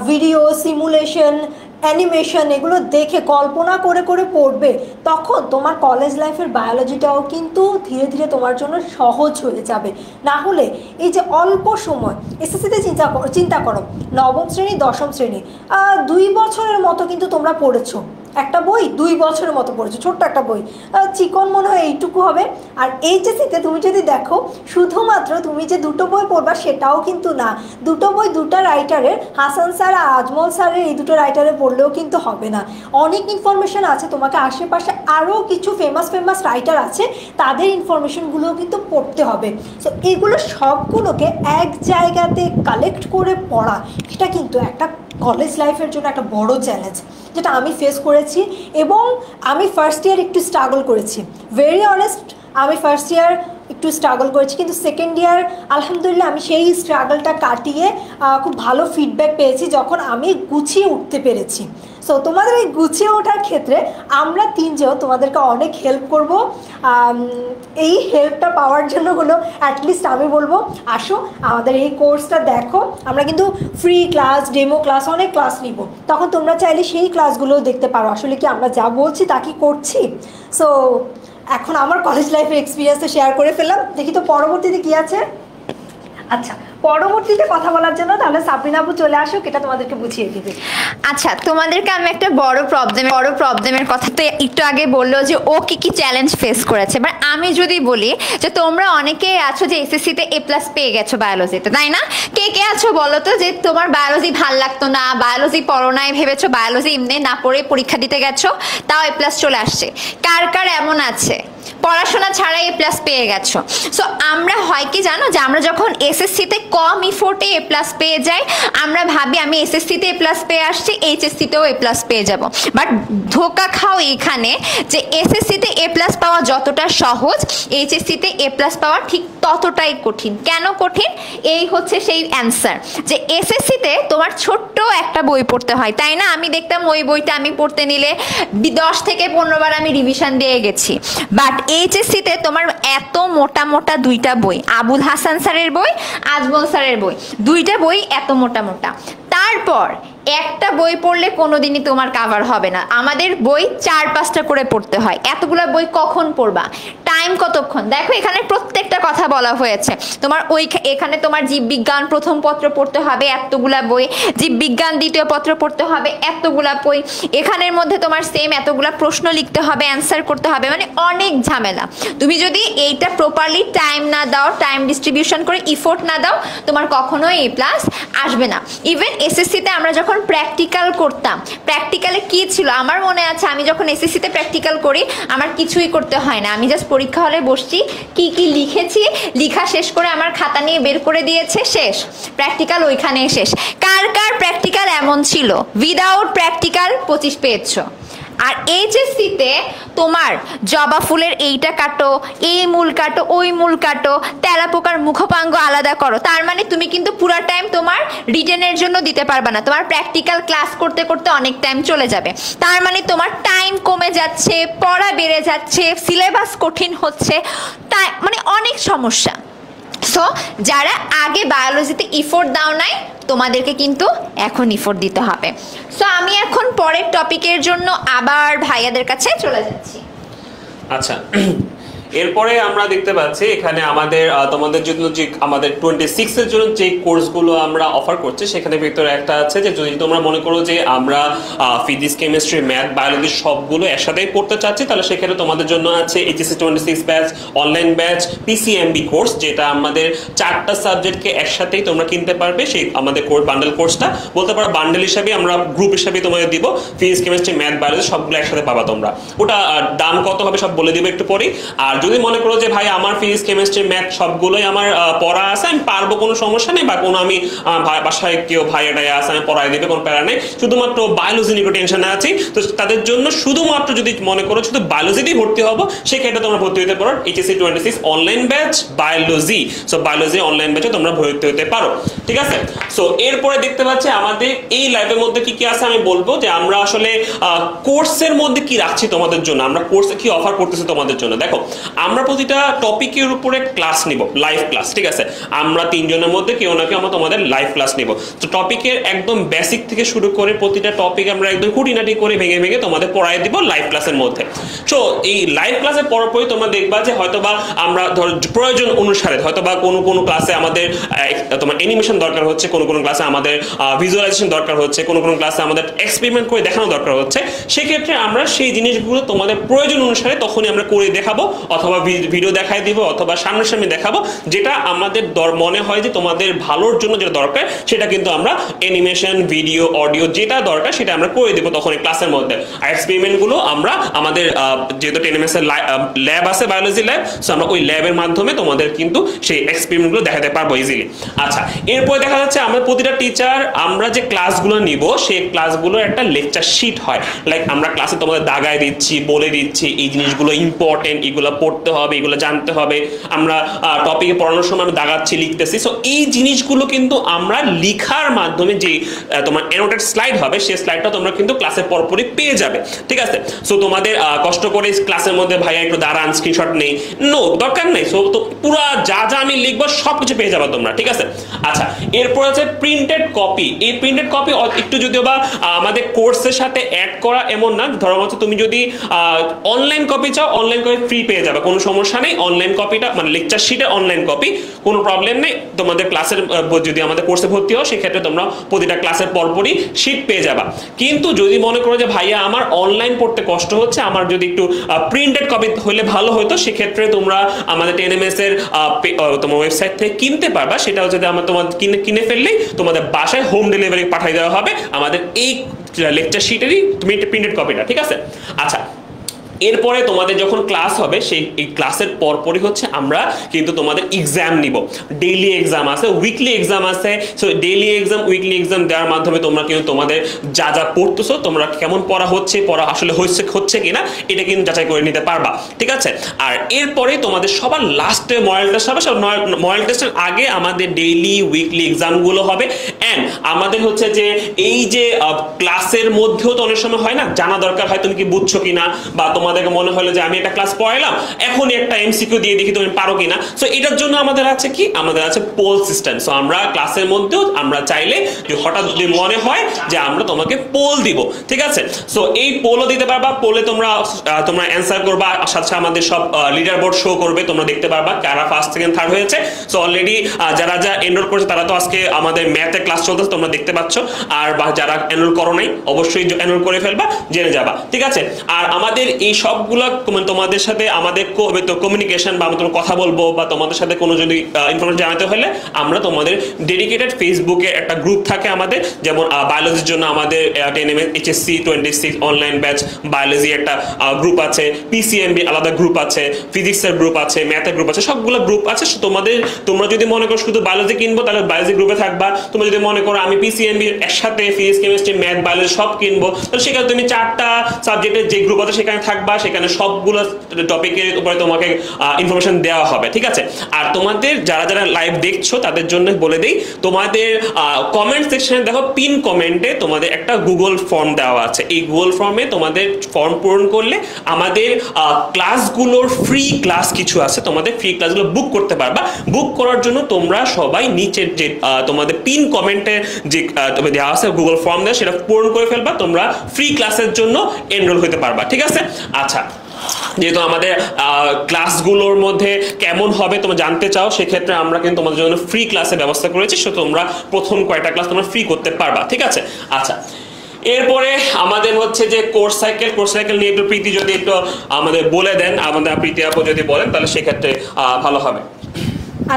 ভিডিও সিমুলেশন অ্যানিমেশন এগুলো দেখে কল্পনা করে পড়বে, তখন তোমার কলেজ লাইফের বায়োলজিটাও কিন্তু ধীরে ধীরে তোমার জন্য সহজ হয়ে যাবে। না হলে এই যে অল্প সময় এসএসসিতে চিন্তা করো, নবম শ্রেণী দশম শ্রেণী 2 বছরের মতো কিন্তু তোমরা পড়েছো, একটা বই 2 বছরের মতো পড়েছো, ছোট্ট একটা বই, চিকন মনে হয় এইটুকু হবে। আর এইচএসসিতে তুমি যদি দেখো শুধুমাত্র তুমি যে দুটো বই পড়বা সেটাও কিন্তু না, দুটো বই দুটো রাইটারের, হাসান স্যার আর আজমল স্যারের, এই দুটো রাইটারে পড়লেও কিন্তু হবে না। অনেক ইনফরমেশন আছে, তোমাকে আশেপাশে আরও কিছু ফেমাস রাইটার আছে, তাদের ইনফরমেশনগুলোও কিন্তু পড়তে হবে। সো এগুলো সবগুলোকে এক জায়গাতে কালেক্ট করে পড়া, এটা কিন্তু একটা কলেজ লাইফের জন্য একটা বড় চ্যালেঞ্জ, যেটা আমি ফেস করেছি। এবং আমি ফার্স্ট ইয়ার একটু স্ট্রাগল করেছি, ভেরি অনেস্ট, আমি ফার্স্ট ইয়ার একটু স্ট্রাগল করেছি, কিন্তু সেকেন্ড ইয়ার আলহামদুলিল্লাহ আমি সেই স্ট্রাগলটা কাটিয়ে খুব ভালো ফিডব্যাক পেয়েছি যখন আমি গুছিয়ে উঠতে পেরেছি। সো তোমাদের এই গুছিয়ে ওঠার ক্ষেত্রে আমরা তিনজন তোমাদেরকে অনেক হেল্প করব। এই হেল্পটা পাওয়ার জন্য অ্যাটলিস্ট আমি বলবো আসো আমাদের এই কোর্সটা দেখো, আমরা কিন্তু ফ্রি ক্লাস, ডেমো ক্লাস, অনেক ক্লাস নিব, তখন তোমরা চাইলে সেই ক্লাসগুলোও দেখতে পারো আসলে কি আমরা যা বলছি তা কি করছি। সো এখন আমার কলেজ লাইফের এক্সপিরিয়েন্সটা শেয়ার করে ফেললাম, দেখি তো পরবর্তীতে কি আছে। আচ্ছা, পরবর্তীতে কথা বলার জন্য তাহলে সাবরিনা আপু চলে আসুক, এটা তোমাদেরকে বুঝিয়ে দিবে। আচ্ছা, তোমাদেরকে আমি একটা বড় প্রবলেমের কথা তো একটু আগে বললো যে ও কি চ্যালেঞ্জ ফেস করেছে। এবার আমি যদি বলি যে তোমরা অনেকেই আছো যে এসএসসিতে A+ পেয়ে গেছো বায়োলজিতে, তাই না? কে আছো বলো তো যে তোমার বায়োলজি ভাল লাগতো না, বায়োলজি পড়ো নাই, ভেবেছো বায়োলজি এমনি না পড়ে পরীক্ষা দিতে গেছো, তাও A+ চলে আসছে? কার এমন আছে পড়াশোনা ছাড়াই A+ পেয়ে গেছো? সো আমরা হয় কি জানো, যে আমরা যখন এসএসসিতে কম ইফোর্টে A+ পেয়ে যাই, আমরা ভাবি আমি এসএসসিতে A+ পেয়ে আসছি, এইচএসসিতেও A+ পেয়ে যাব। বাট ধোকা খাও এখানে যে এসএসসিতে A+ পাওয়া যতটা সহজ, এইচএসসিতে A+ পাওয়া ঠিক ততটাই কঠিন। কেন কঠিন? এই হচ্ছে সেই অ্যান্সার, যে এসএসসিতে তোমার ছোট্ট একটা বই পড়তে হয়, তাই না? আমি দেখতাম ওই বইটা আমি পড়তে নিলে 10 থেকে 15 বার আমি রিভিশন দিয়ে গেছি। বাট এইচএসসিতে তোমার এত মোটা মোটা দুইটা বই, আবুল হাসান স্যারের বই, আজমল স্যারের বই, দুইটা বই এত মোটা মোটা, তারপর একটা বই পড়লে কোনোদিনই তোমার কাভার হবে না। আমাদের বই 4-5টা করে পড়তে হয়। এতগুলো বই কখন পড়বা? টাইম কতক্ষণ? দেখো এখানে প্রত্যেকটা কথা বলা হয়েছে। তোমার এখানে তোমার জীববিজ্ঞান প্রথম পত্র পড়তে হবে এতগুলা বই, জীববিজ্ঞান দ্বিতীয় পত্র পড়তে হবে এতগুলা বই, এখানের মধ্যে তোমার সেম এতগুলা প্রশ্ন লিখতে হবে, অ্যান্সার করতে হবে, মানে অনেক ঝামেলা। তুমি যদি এইটা প্রপারলি টাইম না দাও, টাইম ডিস্ট্রিবিউশন করে ইফোর্ট না দাও, তোমার কখনোই A+ আসবে না। ইভেন এসএসসিতে আমরা যখন প্র্যাকটিক্যাল করতাম, প্র্যাকটিক্যালে কি ছিল আমার মনে আছে, আমি যখন এসএসসিতে প্র্যাকটিক্যাল করি আমার কিছুই করতে হয় না, আমি জাস্ট পরীক্ষা হলে বসছি, কি লিখেছি, লিখা শেষ করে আমার খাতা নিয়ে বের করে দিয়েছে, শেষ, প্র্যাকটিক্যাল ওইখানেই শেষ। কার প্র্যাকটিক্যাল এমন ছিল উইদাউট প্র্যাকটিক্যাল 25 পেয়েছো? আর এইচএসসিতে তোমার জবা ফুলের এইটা কাটো, এই মূল কাটো, ওই মূল কাটো, তেলাপোকার মুখপাঙ্গ আলাদা করো, তার মানে তুমি কিন্তু পুরো টাইম তোমার রিটেনের জন্য দিতে পারবে না, তোমার প্র্যাকটিক্যাল ক্লাস করতে করতে অনেক টাইম চলে যাবে, তার মানে তোমার টাইম কমে যাচ্ছে, পড়া বেড়ে যাচ্ছে, সিলেবাস কঠিন হচ্ছে, তাই মানে অনেক সমস্যা। সো যারা আগে বায়োলজিতে ইফোর্ট দাও নাই, তোমাদেরকে কিন্তু এখন ইফোর্ট দিতে হবে। সো আমি এখন পরের টপিকের জন্য আবার ভাইয়াদের কাছে চলে যাচ্ছি। আচ্ছা, এরপরে আমরা দেখতে পাচ্ছি এখানে আমাদের তোমাদের জন্য যে আমাদের 26 এর জন্য যে কোর্সগুলো আমরা অফার করছি, সেখানে ভিতরে একটা আছে যে যদি তোমরা মনে করো যে আমরা ফিজিক্স, কেমিস্ট্রি, ম্যাথ, বায়োলজি সবগুলো একসাথেই পড়তে চাচ্ছি, তাহলে সেখানে তোমাদের জন্য আছে HSC 26 batch, online batch, PCMB course, যেটা আমাদের 4টা সাবজেক্টকে একসাথেই তোমরা কিনতে পারবে। সেই আমাদের কোর্স বান্ডেল কোর্সটা বলতে পারো বান্ডেল হিসাবে, আমরা গ্রুপ হিসাবে তোমাদের দিব, ফিজিক্স, কেমিস্ট্রি, ম্যাথ, বায়োলজি সবগুলো একসাথে পাবা তোমরা। ওটা দাম কত হবে সব বলে দিব একটু পরে। আর যদি মনে করো যে ভাই আমার ফিজিক্স, কেমিস্ট্রি, ম্যাথ সবগুলোই আমার পড়া আছে, আমি পারবো, কোনো সমস্যা নেই, বা কোনো আমি বাসায় কেউ ভাইয়াটাই আছে আমি পড়াই দেবে, কোনো প্যারা নেই, শুধুমাত্র বায়োলজি নিয়ে টেনশনে আছি, তো তাদের জন্য শুধুমাত্র যদি মনে করো শুধু বায়োলজিতেই ভর্তি হবো, সেক্ষেত্রে তোমরা ভর্তি হতে পারো HSC 26 online batch biology. So biology online ব্যাচে তোমরা ভর্তি হতে পারো, ঠিক আছে? সো এরপরে দেখতে পাচ্ছি আমাদের এই লাইভের মধ্যে কি কি আছে আমি বলবো, যে আমরা আসলে কোর্সের মধ্যে কি রাখছি তোমাদের জন্য, আমরা কোর্সে কি অফার করতেছি তোমাদের জন্য। দেখো আমরা প্রতিটা টপিকের উপরে ক্লাস নিব, লাইভ ক্লাস, ঠিক আছে? আমরা 3 জনের মধ্যে কেউ না কেউ আমরা তোমাদের লাইভ ক্লাস নিব। তো টপিকের একদম বেসিক থেকে শুরু করে প্রতিটা টপিক আমরা একদম খুঁটিনাটি করে ভেঙে ভেঙে তোমাদের পড়াই দিব লাইভ ক্লাসের মধ্যে। সো এই লাইভ ক্লাসের পরপরই তোমরা দেখবা যে হয়তোবা আমরা ধরো প্রয়োজন অনুসারে হয়তোবা কোনো ক্লাসে আমাদের তোমার অ্যানিমেশন দরকার হচ্ছে, কোনো ক্লাসে আমাদের ভিজুয়ালাইজেশন দরকার হচ্ছে, কোনো ক্লাসে আমাদের এক্সপেরিমেন্ট করে দেখানো দরকার হচ্ছে, সেক্ষেত্রে আমরা সেই জিনিসগুলো তোমাদের প্রয়োজন অনুসারে তখনই আমরা করে দেখাবো, অথবা ভিডিও দেখাই দিব, অথবা সামনাসামনি দেখাবো, যেটা আমাদের মনে হয় যে তোমাদের ভালোর জন্য যেটা দরকার, সেটা কিন্তু আমরা অ্যানিমেশন, ভিডিও, অডিও যেটা দরকার সেটা আমরা করে দিব তখন এই ক্লাসের মধ্যে। আর এক্সপেরিমেন্টগুলো আমরা আমাদের যেহেতু 10ms এর ল্যাব আছে, বায়োলজি ল্যাব, সো আমরা ওই ল্যাবের মাধ্যমে তোমাদের কিন্তু সেই এক্সপেরিমেন্টগুলো দেখাতে পারবো ইজিলি। আচ্ছা, এরপরে দেখা যাচ্ছে আমরা প্রতিটা টিচার আমরা যে ক্লাসগুলো নিব সেই ক্লাসগুলোর একটা লেকচার শিট হয়, লাইক আমরা ক্লাসে তোমাদের দাগায় দিচ্ছি, বলে দিচ্ছি এই জিনিসগুলো ইম্পর্টেন্ট, এগুলো পড়তে হবে, এগুলো জানতে হবে, আমরা টপিকে পড়ানোর সময় আমি দাগাচ্ছি, লিখতেছি। সো এই জিনিসগুলো কিন্তু আমরা লিখার মাধ্যমে যে তোমার অ্যানোটেড স্লাইড হবে, সেই স্লাইডটা তোমরা কিন্তু ক্লাসের পরপরই পেয়ে যাবে, ঠিক আছে? সো তোমাদের কষ্ট করে ক্লাসের মধ্যে ভাইয়া একটু দাঁড়ান স্ক্রিনশট নেই, নো দরকার নেই। সো তো পুরো যা আমি লিখবো সব কিছু পেয়ে যাবে তোমরা, ঠিক আছে? আচ্ছা, এরপর আছে প্রিন্টেড কপি। এই প্রিন্টেড কপি একটু যদিও বা আমাদের কোর্সের সাথে অ্যাড করা এমন না, ধরো হচ্ছে তুমি যদি অনলাইন কপি চাও, অনলাইন কপি ফ্রি পেয়ে যাবে যাবে, কোনো সমস্যা নেই। অনলাইন কপিটা মানে লেকচার শিটের অনলাইন কপি, কোনো প্রবলেম নেই। তোমাদের ক্লাসের যদি আমাদের কোর্সে ভর্তি হও সেক্ষেত্রে তোমরা প্রতিটা ক্লাসের পরপরই শিট পেয়ে যাবা। কিন্তু যদি মনে করো যে ভাইয়া আমার অনলাইন পড়তে কষ্ট হচ্ছে, আমার যদি একটু প্রিন্টেড কপি হলে ভালো হতো, সেক্ষেত্রে তোমরা আমাদের টেনএমএস এর তোমার ওয়েবসাইট থেকে কিনতে পারবা। সেটা হচ্ছে আমার তোমাদের কিনে ফেললেই তোমাদের বাসায় হোম ডেলিভারি পাঠিয়ে দেওয়া হবে আমাদের এই লেকচার শিটেরই তুমি প্রিন্টেড কপিটা, ঠিক আছে? আচ্ছা, এরপরে তোমাদের যখন ক্লাস হবে সেই এই ক্লাসের পরপরই হচ্ছে আমরা কিন্তু তোমাদের এক্সাম নিব। ডেইলি এক্সাম আছে, উইকলি এক্সাম আছে। So daily exam, weekly exam দেওয়ার মাধ্যমে তোমরা কিন্তু তোমাদের যা যা পড়তেছো, তোমরা কেমন পড়া হচ্ছে, পড়া আসলে হচ্ছে কিনা এটা কিন্তু যাচাই করে নিতে পারবা, ঠিক আছে? আর এরপরে তোমাদের সবার লাস্টে মডেল টেস্ট হবে। সব মডেল টেস্টের আগে আমাদের ডেইলি উইকলি এক্সামগুলো হবে। অ্যান্ড আমাদের হচ্ছে যে এই যে ক্লাসের মধ্যেও তো অনেক সময় হয় না, জানা দরকার হয় তুমি কি বুঝছো কিনা, বা তোমাদেরকে মনে হলো যে আমি একটা ক্লাস পড়াইলাম, এখনই একটা এমসিকিউ দিয়ে দেখি তুমি পারো কিনা। সো এটার জন্য আমাদের আছে কি, আমাদের আছে পোল সিস্টেম। সো আমরা ক্লাসের মধ্যেও আমরা চাইলে যে হঠাৎ যদি মনে হয় যে আমরা তোমাকে পোল দিব, ঠিক আছে? সো এই পোলও দিতে পারবা। পোলে তোমরা অ্যান্সার করবা, সাথে আমাদের সব লিডার বোর্ড শো করবে, তোমরা দেখতে পারবা কারা ফার্স্ট সেকেন্ড থার্ড হয়েছে। সো অলরেডি যারা এনরোল করেছে তারা তো আজকে আমাদের ম্যাথে ক্লাস চলতেছে, তোমরা দেখতে পাচ্ছ। আর যারা এনরোল করো নাই অবশ্যই এনরোল করে ফেলবা, জেনে যাবা, ঠিক আছে? আর আমাদের এই সবগুলা তোমাদের সাথে আমাদের কমিউনিকেশন বা আমরা কথা বলবো বা তোমাদের সাথে কোনো যদি ইনফরমেশন জানাতে হলে আমরা তোমাদের ডেডিকেটেড ফেসবুকে একটা গ্রুপ থাকে আমাদের, যেমন বায়োলজির জন্য আমাদের HSC 26 অনলাইন ব্যাচ বায়োলজি একটা গ্রুপ আছে, পিসিএমবি আলাদা গ্রুপ আছে, ফিজিক্সের গ্রুপ আছে, ম্যাথের গ্রুপ আছে, সবগুলো গ্রুপ আছে। তোমরা যদি মনে করো শুধু বায়োলজি কিনবো তাহলে বায়োলজি গ্রুপে থাকবা। তোমরা যদি মনে করো আমি পিসিএমবি একসাথে ফিজিক্স কেমিস্ট্রি ম্যাথ বায়োলজি সব কিনবো, তাহলে সেখানে তুমি 4টা সাবজেক্টের যে গ্রুপ আছে সেখানে থাকবা, সেখানে সবগুলো টপিকের উপরে তোমাকে ইনফরমেশন দেওয়া হবে, ঠিক আছে? আর তোমাদের যারা লাইভ দেখছো তাদের জন্য বলে দেই, তোমাদের কমেন্ট সেকশনে দেখো পিন কমেন্টে তোমাদের একটা গুগল ফর্ম দেওয়া আছে। এই গুগল ফর্মে তোমাদের ফর্ম পূরণ করলে আমাদের ক্লাসগুলোর ফ্রি ক্লাস কিছু আছে, তোমাদের ফ্রি ক্লাসগুলো বুক করতে পারবা। বুক করার জন্য তোমরা সবাই নিচের যে তোমাদের পিন কমেন্টে যে দেওয়া আছে গুগল ফর্ম দেওয়া, সেটা পূরণ করে ফেলবা, তোমরা ফ্রি ক্লাসের জন্য এনরোল হতে পারবা, ঠিক আছে? আচ্ছা, যেহেতু আমাদের ক্লাসগুলোর মধ্যে কেমন হবে তোমরা জানতে চাও, সেক্ষেত্রে আমরা কিন্তু তোমাদের জন্য ফ্রি ক্লাসের ব্যবস্থা করেছি। সো তোমরা প্রথম কয়টা ক্লাস তোমরা ফ্রি করতে পারবা, ঠিক আছে? আচ্ছা, এরপরে আমাদের হচ্ছে যে কোর্স সাইকেল নিয়ে একটু প্রীতি যদি একটু আমাদের বলে দেন, আমাদের প্রীতি আপু যদি বলেন তাহলে সেক্ষেত্রে ভালো হবে।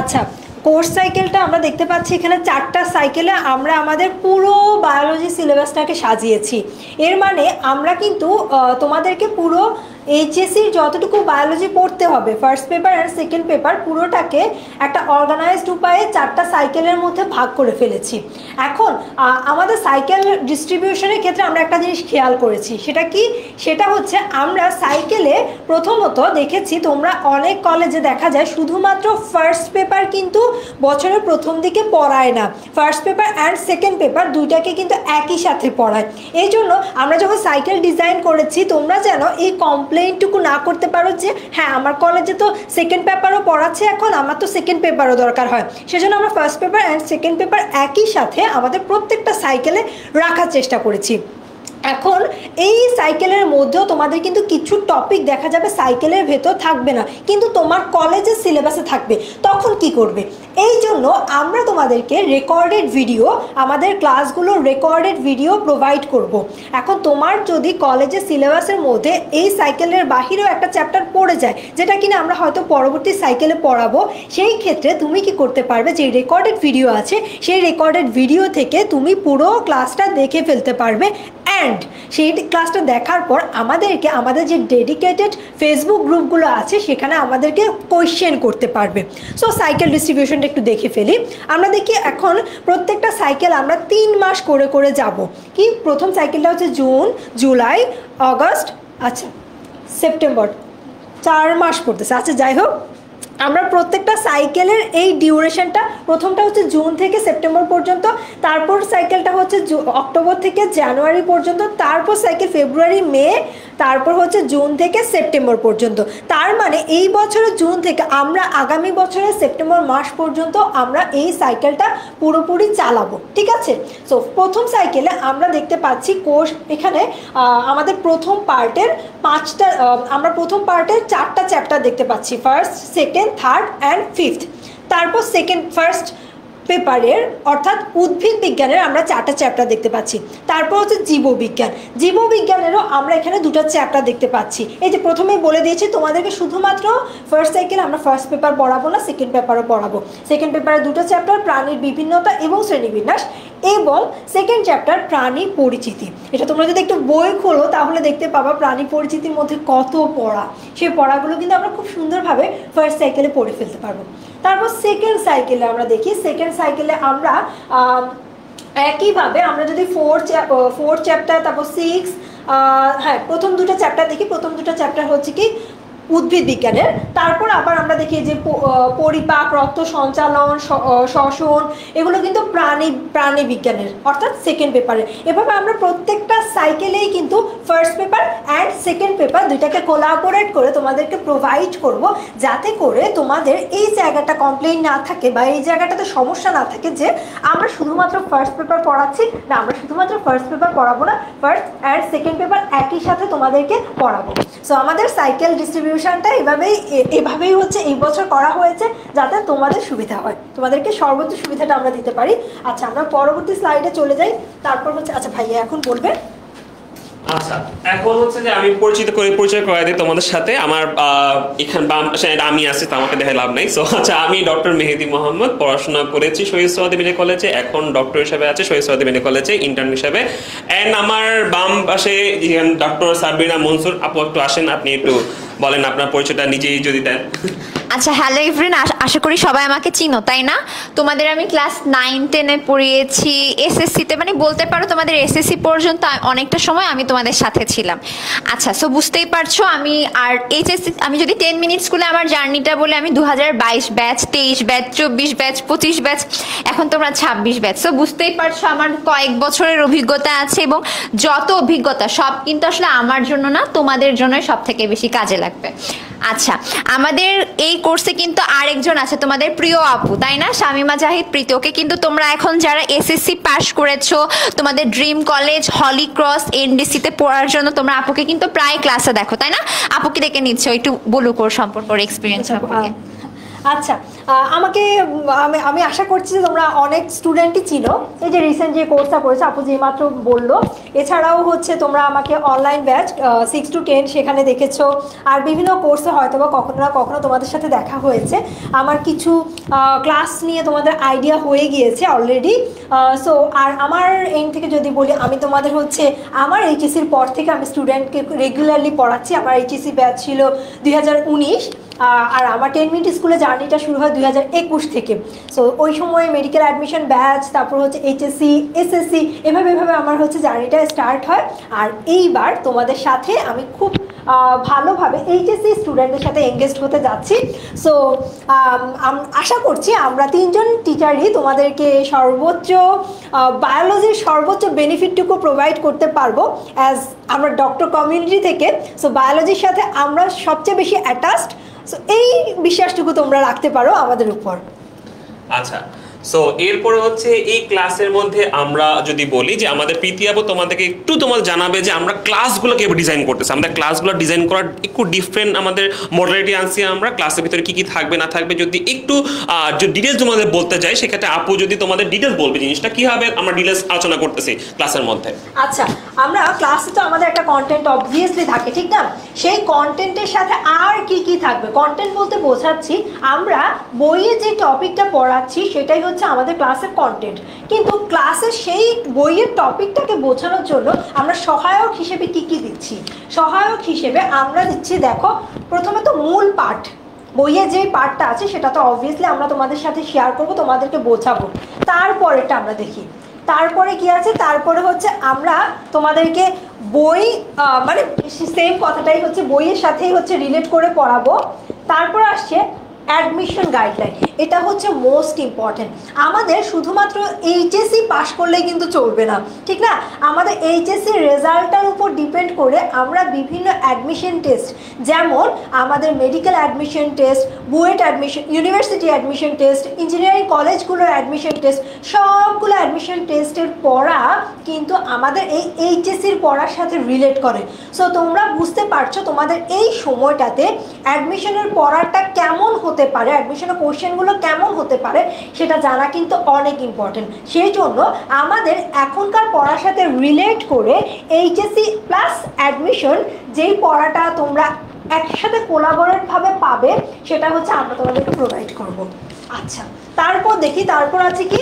আচ্ছা, কোর্স সাইকেলটা আমরা দেখতে পাচ্ছি এখানে 4টা সাইকেলে আমরা আমাদের পুরো বায়োলজি সিলেবাসটাকে সাজিয়েছি। এর মানে আমরা কিন্তু তোমাদেরকে পুরো এইচএসসির যতটুকু বায়োলজি পড়তে হবে, ফার্স্ট পেপার আর সেকেন্ড পেপার পুরোটাকে একটা অর্গানাইজড উপায়ে 4টা সাইকেলের মধ্যে ভাগ করে ফেলেছি। এখন আমাদের সাইকেল ডিস্ট্রিবিউশনের ক্ষেত্রে আমরা একটা জিনিস খেয়াল করেছি, সেটা হচ্ছে আমরা সাইকেলে প্রথমত দেখেছি তোমরা অনেক কলেজে দেখা যায় শুধুমাত্র ফার্স্ট পেপার কিন্তু বছরের প্রথম দিকে পড়ায় না, first paper and second paper দুইটাকে কিন্তু একই সাথে পড়ায়। এই জন্য আমরা যখন সাইকেল ডিজাইন করেছি তোমরা যেন এই কমপ্লেইনটুকু না করতে পারো যে হ্যাঁ আমার কলেজে তো সেকেন্ড পেপারও পড়াচ্ছে, এখন আমার তো সেকেন্ড পেপারও দরকার হয়। সেজন্য আমরা first paper and second paper একই সাথে আমাদের প্রত্যেকটা সাইকেলে রাখার চেষ্টা করেছি। এখন এই সাইকেলের মধ্যেও তোমাদের কিন্তু কিছু টপিক দেখা যাবে সাইকেলের ভেতর থাকবে না, কিন্তু তোমার কলেজের সিলেবাসে থাকবে, তখন কি করবে? এই জন্য আমরা তোমাদেরকে রেকর্ডেড ভিডিও, আমাদের ক্লাসগুলোর রেকর্ডেড ভিডিও প্রোভাইড করব। এখন তোমার যদি কলেজের সিলেবাসের মধ্যে এই সাইকেলের বাহিরেও একটা চ্যাপ্টার পড়ে যায় যেটা কিনা আমরা হয়তো পরবর্তী সাইকেলে পড়াবো, সেই ক্ষেত্রে তুমি কি করতে পারবে, যে রেকর্ডেড ভিডিও আছে সেই রেকর্ডেড ভিডিও থেকে তুমি পুরো ক্লাসটা দেখে ফেলতে পারবে। অ্যান্ড সেই ক্লাসটা দেখার পর আমাদেরকে আমাদের যে ডেডিকেটেড ফেসবুক গ্রুপগুলো আছে সেখানে আমাদেরকে কোয়েশ্চেন করতে পারবে। সো সাইকেল ডিস্ট্রিবিউশনটা একটু দেখে ফেলি। আমরা দেখি এখন প্রত্যেকটা সাইকেল আমরা 3 মাস করে করে যাব। কি প্রথম সাইকেলটা হচ্ছে জুন, জুলাই, আগস্ট, আচ্ছা সেপ্টেম্বর, 4 মাস পড়তেছে। আচ্ছা যাই হোক, আমরা প্রত্যেকটা সাইকেলের এই ডিউরেশনটা, প্রথমটা হচ্ছে জুন থেকে সেপ্টেম্বর পর্যন্ত, তারপর সাইকেলটা হচ্ছে অক্টোবর থেকে জানুয়ারি পর্যন্ত, তারপর সাইকেল ফেব্রুয়ারি, মে, তারপর হচ্ছে জুন থেকে সেপ্টেম্বর পর্যন্ত। তার মানে এই বছরের জুন থেকে আমরা আগামী বছরের সেপ্টেম্বর মাস পর্যন্ত আমরা এই সাইকেলটা পুরোপুরি চালাবো, ঠিক আছে। সো প্রথম সাইকেলে আমরা দেখতে পাচ্ছি কোর্স এখানে আমাদের প্রথম পার্টের আমরা প্রথম পার্টের 4টা চ্যাপ্টার দেখতে পাচ্ছি, first, second, third and fifth. তারপর ফার্স্ট পেপারের অর্থাৎ উদ্ভিদ বিজ্ঞানের আমরা 4টা চ্যাপ্টার দেখতে পাচ্ছি। তারপর হচ্ছে জীববিজ্ঞানেরও আমরা এখানে 2টা চ্যাপ্টার দেখতে পাচ্ছি। এই যে প্রথমেই বলে দিয়েছি তোমাদেরকে শুধুমাত্র ফার্স্ট সাইকেল আমরা ফার্স্ট পেপার পড়াবো না, সেকেন্ড পেপারও পড়াবো। সেকেন্ড পেপারে 2টা চ্যাপ্টার, প্রাণীর বিভিন্নতা এবং শ্রেণীবিন্যাস, এবং সেকেন্ড চ্যাপ্টার প্রাণী পরিচিতি। এটা তোমরা যদি একটু বই খোলো তাহলে দেখতে পাবা প্রাণী পরিচিতির মধ্যে কত পড়া, সেই পড়াগুলো কিন্তু আমরা খুব সুন্দরভাবে ফার্স্ট সাইকেলে পড়ে ফেলতে পারবো। তারপর সেকেন্ড সাইকেলে আমরা দেখি, সেকেন্ড সাইকেলে আমরা একইভাবে আমরা যদি ফোর চ্যাপ্টার, তারপর 6, হ্যাঁ প্রথম 2টা চ্যাপ্টার দেখি। প্রথম 2টা চ্যাপ্টার হচ্ছে কি উদ্ভিদ বিজ্ঞানের। তারপর আবার আমরা দেখি যে পরিপাক, রক্ত সঞ্চালন, শ্বসন, এগুলো কিন্তু প্রাণী বিজ্ঞানের অর্থাৎ সেকেন্ড পেপারে। এভাবে আমরা প্রত্যেকটা সাইকেলেই কিন্তু first paper and second paper দুইটাকে কোলাবোরেট করে তোমাদেরকে প্রোভাইড করব, যাতে করে তোমাদের এই জায়গাটা কমপ্লেইন না থাকে বা এই জায়গাটাতে সমস্যা না থাকে যে আমরা শুধুমাত্র ফার্স্ট পেপার পড়াচ্ছি না, আমরা শুধুমাত্র ফার্স্ট পেপার পড়াবো না, ফার্স্ট অ্যান্ড সেকেন্ড পেপার একই সাথে তোমাদেরকে পড়াবো। সো আমাদের সাইকেল ডিস্ট্রিবিউশনটা এভাবেই হচ্ছে এই বছর করা হয়েছে, যাতে তোমাদের সুবিধা হয়, তোমাদেরকে সর্বোচ্চ সুবিধাটা আমরা দিতে পারি। আচ্ছা আমরা পরবর্তী স্লাইডে চলে যাই। তারপর হচ্ছে আচ্ছা ভাইয়া এখন বলবে। আচ্ছা এখন হচ্ছে যে আমি পরিচয় করাই দিই তোমাদের সাথে। আমার এখানে বাম সাইড আমি আছি, তো আমাকে দেখে লাভ নাই। সো আচ্ছা আমি ডক্টর মেহেদি মোহাম্মদ, পড়াশোনা করেছি শহীদ সোহরাওয়ার্দী মেডিকেল কলেজে, এখন ডক্টর হিসেবে আছে শহীদ সোহরাওয়ার্দী মেডিকেল কলেজে ইন্টার্ন হিসেবে। অ্যান্ড আমার বাম পাশে ডক্টর সাবিনা মনসুর আপু, একটু আসেন, আপনি একটু বলেন আপনার পরিচয়টা নিজেই যদি দেন। আচ্ছা হ্যালো এভরিওয়ান, আশা করি সবাই আমাকে চিনো, তাই না? তোমাদের আমি ক্লাস 9-10-এ পড়িয়েছি, এসএসসিতে, মানে বলতে পারো তোমাদের এসএসসি পর্যন্ত অনেকটা সময় আমি তোমাদের সাথে ছিলাম। আচ্ছা সো বুঝতেই পারছো আমি আর এইচএসসি, আমি যদি 10 মিনিট স্কুলে আমার জার্নিটা বলে, আমি 2022 ব্যাচ, 23 ব্যাচ, 24 ব্যাচ, 25 ব্যাচ, এখন তোমরা 26 ব্যাচ। সো বুঝতেই পারছো আমার কয়েক বছরের অভিজ্ঞতা আছে, এবং যত অভিজ্ঞতা সব কিন্তু আসলে আমার জন্য না, তোমাদের জন্যই সব থেকে বেশি কাজে লাগবে। আচ্ছা আমাদের এই কোর্সে কিন্তু আরেকজন আছে, তোমাদের প্রিয় আপু, তাই না? শামিমা জাহিদ প্রীতি। ওকে কিন্তু তোমরা এখন যারা এসএসসি পাস করেছো, তোমাদের ড্রিম কলেজ হলি ক্রস এনডিসিতে পড়ার জন্য তোমরা আপুকে কিন্তু প্রায় ক্লাসে দেখো, তাই না? আপুকে ডেকে নিচ্ছ, একটু বলো কোর সম্পর্কে, এক্সপিরিয়েন্স সম্পর্কে। আচ্ছা আমি আশা করছি যে তোমরা অনেক স্টুডেন্টই চিনো, এই যে রিসেন্ট যে কোর্সটা করেছে আপু যে মাত্র বললো। এছাড়াও হচ্ছে তোমরা আমাকে অনলাইন ব্যাচ 6 to 10 সেখানে দেখেছো, আর বিভিন্ন কোর্সে হয়তো বা কখনো না কখনো তোমাদের সাথে দেখা হয়েছে। আমার কিছু ক্লাস নিয়ে তোমাদের আইডিয়া হয়ে গিয়েছে অলরেডি। সো আর আমার এন্ড থেকে যদি বলি, আমি তোমাদের হচ্ছে আমার এইচএসির পর থেকে আমি স্টুডেন্টকে রেগুলারলি পড়াচ্ছি। আমার এইচএসি ব্যাচ ছিল 2019, আর আমার 10 মিনিট স্কুলে জার্নিটা শুরু হয় 2021 থেকে। সো ওই সময় মেডিকেল অ্যাডমিশন ব্যাচ, তারপর হচ্ছে এইচএসসি, এসএসসি, এভাবে আমার হচ্ছে জার্নিটা স্টার্ট হয়। আর এইবার তোমাদের সাথে আমি খুব ভালোভাবে এইচএসসি স্টুডেন্টদের সাথে এঙ্গেজড হতে যাচ্ছি। সো আশা করছি আমরা 3জন টিচারই তোমাদেরকে সর্বোচ্চ বায়োলজির সর্বোচ্চ বেনিফিটটুকু প্রোভাইড করতে পারবো অ্যাজ আমরা ডক্টর কমিউনিটি থেকে। সো বায়োলজির সাথে আমরা সবচেয়ে বেশি অ্যাটাচড, সো এই বিশ্বাসটুকু তোমরা রাখতে পারো আমাদের উপর। আচ্ছা সো এরপরে হচ্ছে এই ক্লাসের মধ্যে আমরা যদি বলি যে আমাদের প্রীতি আপু তোমাদেরকে একটু তোমাদের জানাবে যে আমরা ক্লাসগুলো কিভাবে ডিজাইন করতেছি। আমাদের ক্লাসগুলো ডিজাইন করার একটু ডিফারেন্ট আমাদের মডালিটি আনছি আমরা। ক্লাসের ভিতরে কি কি থাকবে না থাকবে যদি একটু ডিটেলস তোমাদের বলতে যাই, সেক্ষেত্রে আপু যদি তোমাদের ডিটেলস বলবে জিনিসটা কিভাবে আমরা ডিটেলস আলোচনা করতেছি ক্লাসের মধ্যে। আচ্ছা আমরা ক্লাসে তো আমাদের একটা কন্টেন্ট অবভিয়াসলি থাকে, ঠিক না? সেই কন্টেন্টের সাথে আর কি কি থাকবে, কন্টেন্ট বলতে বোঝাচ্ছি আমরা বইয়ে যে টপিকটা পড়াচ্ছি সেটাই হচ্ছে আমাদের ক্লাসের কন্টেন্ট। কিন্তু ক্লাসের সেই বইয়ের টপিকটাকে বোঝানোর জন্য আমরা সহায়ক হিসেবে কি কি দিচ্ছি? সহায়ক হিসেবে আমরা দিচ্ছি, দেখো প্রথমে তো মূল পাঠ, বইয়ে যে পার্টটা আছে সেটা তো অবভিয়াসলি আমরা তোমাদের সাথে শেয়ার করব, তোমাদেরকে বোঝাবো। তারপরেটা আমরা দেখি, তারপরে কি আছে, তারপরে হচ্ছে আমরা তোমাদেরকে বই মানে সেম কথাটাই হচ্ছে বইয়ের সাথেই হচ্ছে রিলেট করে পড়াবো। তারপর আসছে অ্যাডমিশন গাইডলাইন, এটা হচ্ছে মোস্ট ইম্পর্টেন্ট। আমাদের শুধুমাত্র এইচএসসি পাস করলেই কিন্তু চলবে না, ঠিক না? আমাদের এইচএসসি রেজাল্টটার উপর ডিপেন্ড করে আমরা বিভিন্ন অ্যাডমিশন টেস্ট, যেমন আমাদের medical admission test, BUET admission, university admission test, engineering কলেজগুলোর অ্যাডমিশন টেস্ট, সবগুলো অ্যাডমিশন টেস্টের পড়া কিন্তু আমাদের এই এইচএসসির পড়ার সাথে রিলেট করে। সো তোমরা বুঝতে পারছো তোমাদের এই সময়টাতে অ্যাডমিশনের পড়াটা কেমন হতে পারে, অ্যাডমিশনের কোশ্চেনগুলো কেমন হতে পারে সেটা জানা কিন্তু অনেক ইম্পর্টেন্ট। সেই জন্য আমাদের এখনকার পড়ার সাথে রিলেট করে এইচএসসি প্লাস অ্যাডমিশন যেই পড়াটা তোমরা একসাথে কোলাবোরেটভাবে পাবে সেটা হচ্ছে আমরা তোমাদেরকে প্রোভাইড করব। আচ্ছা, তারপর দেখি, তারপর আছে কি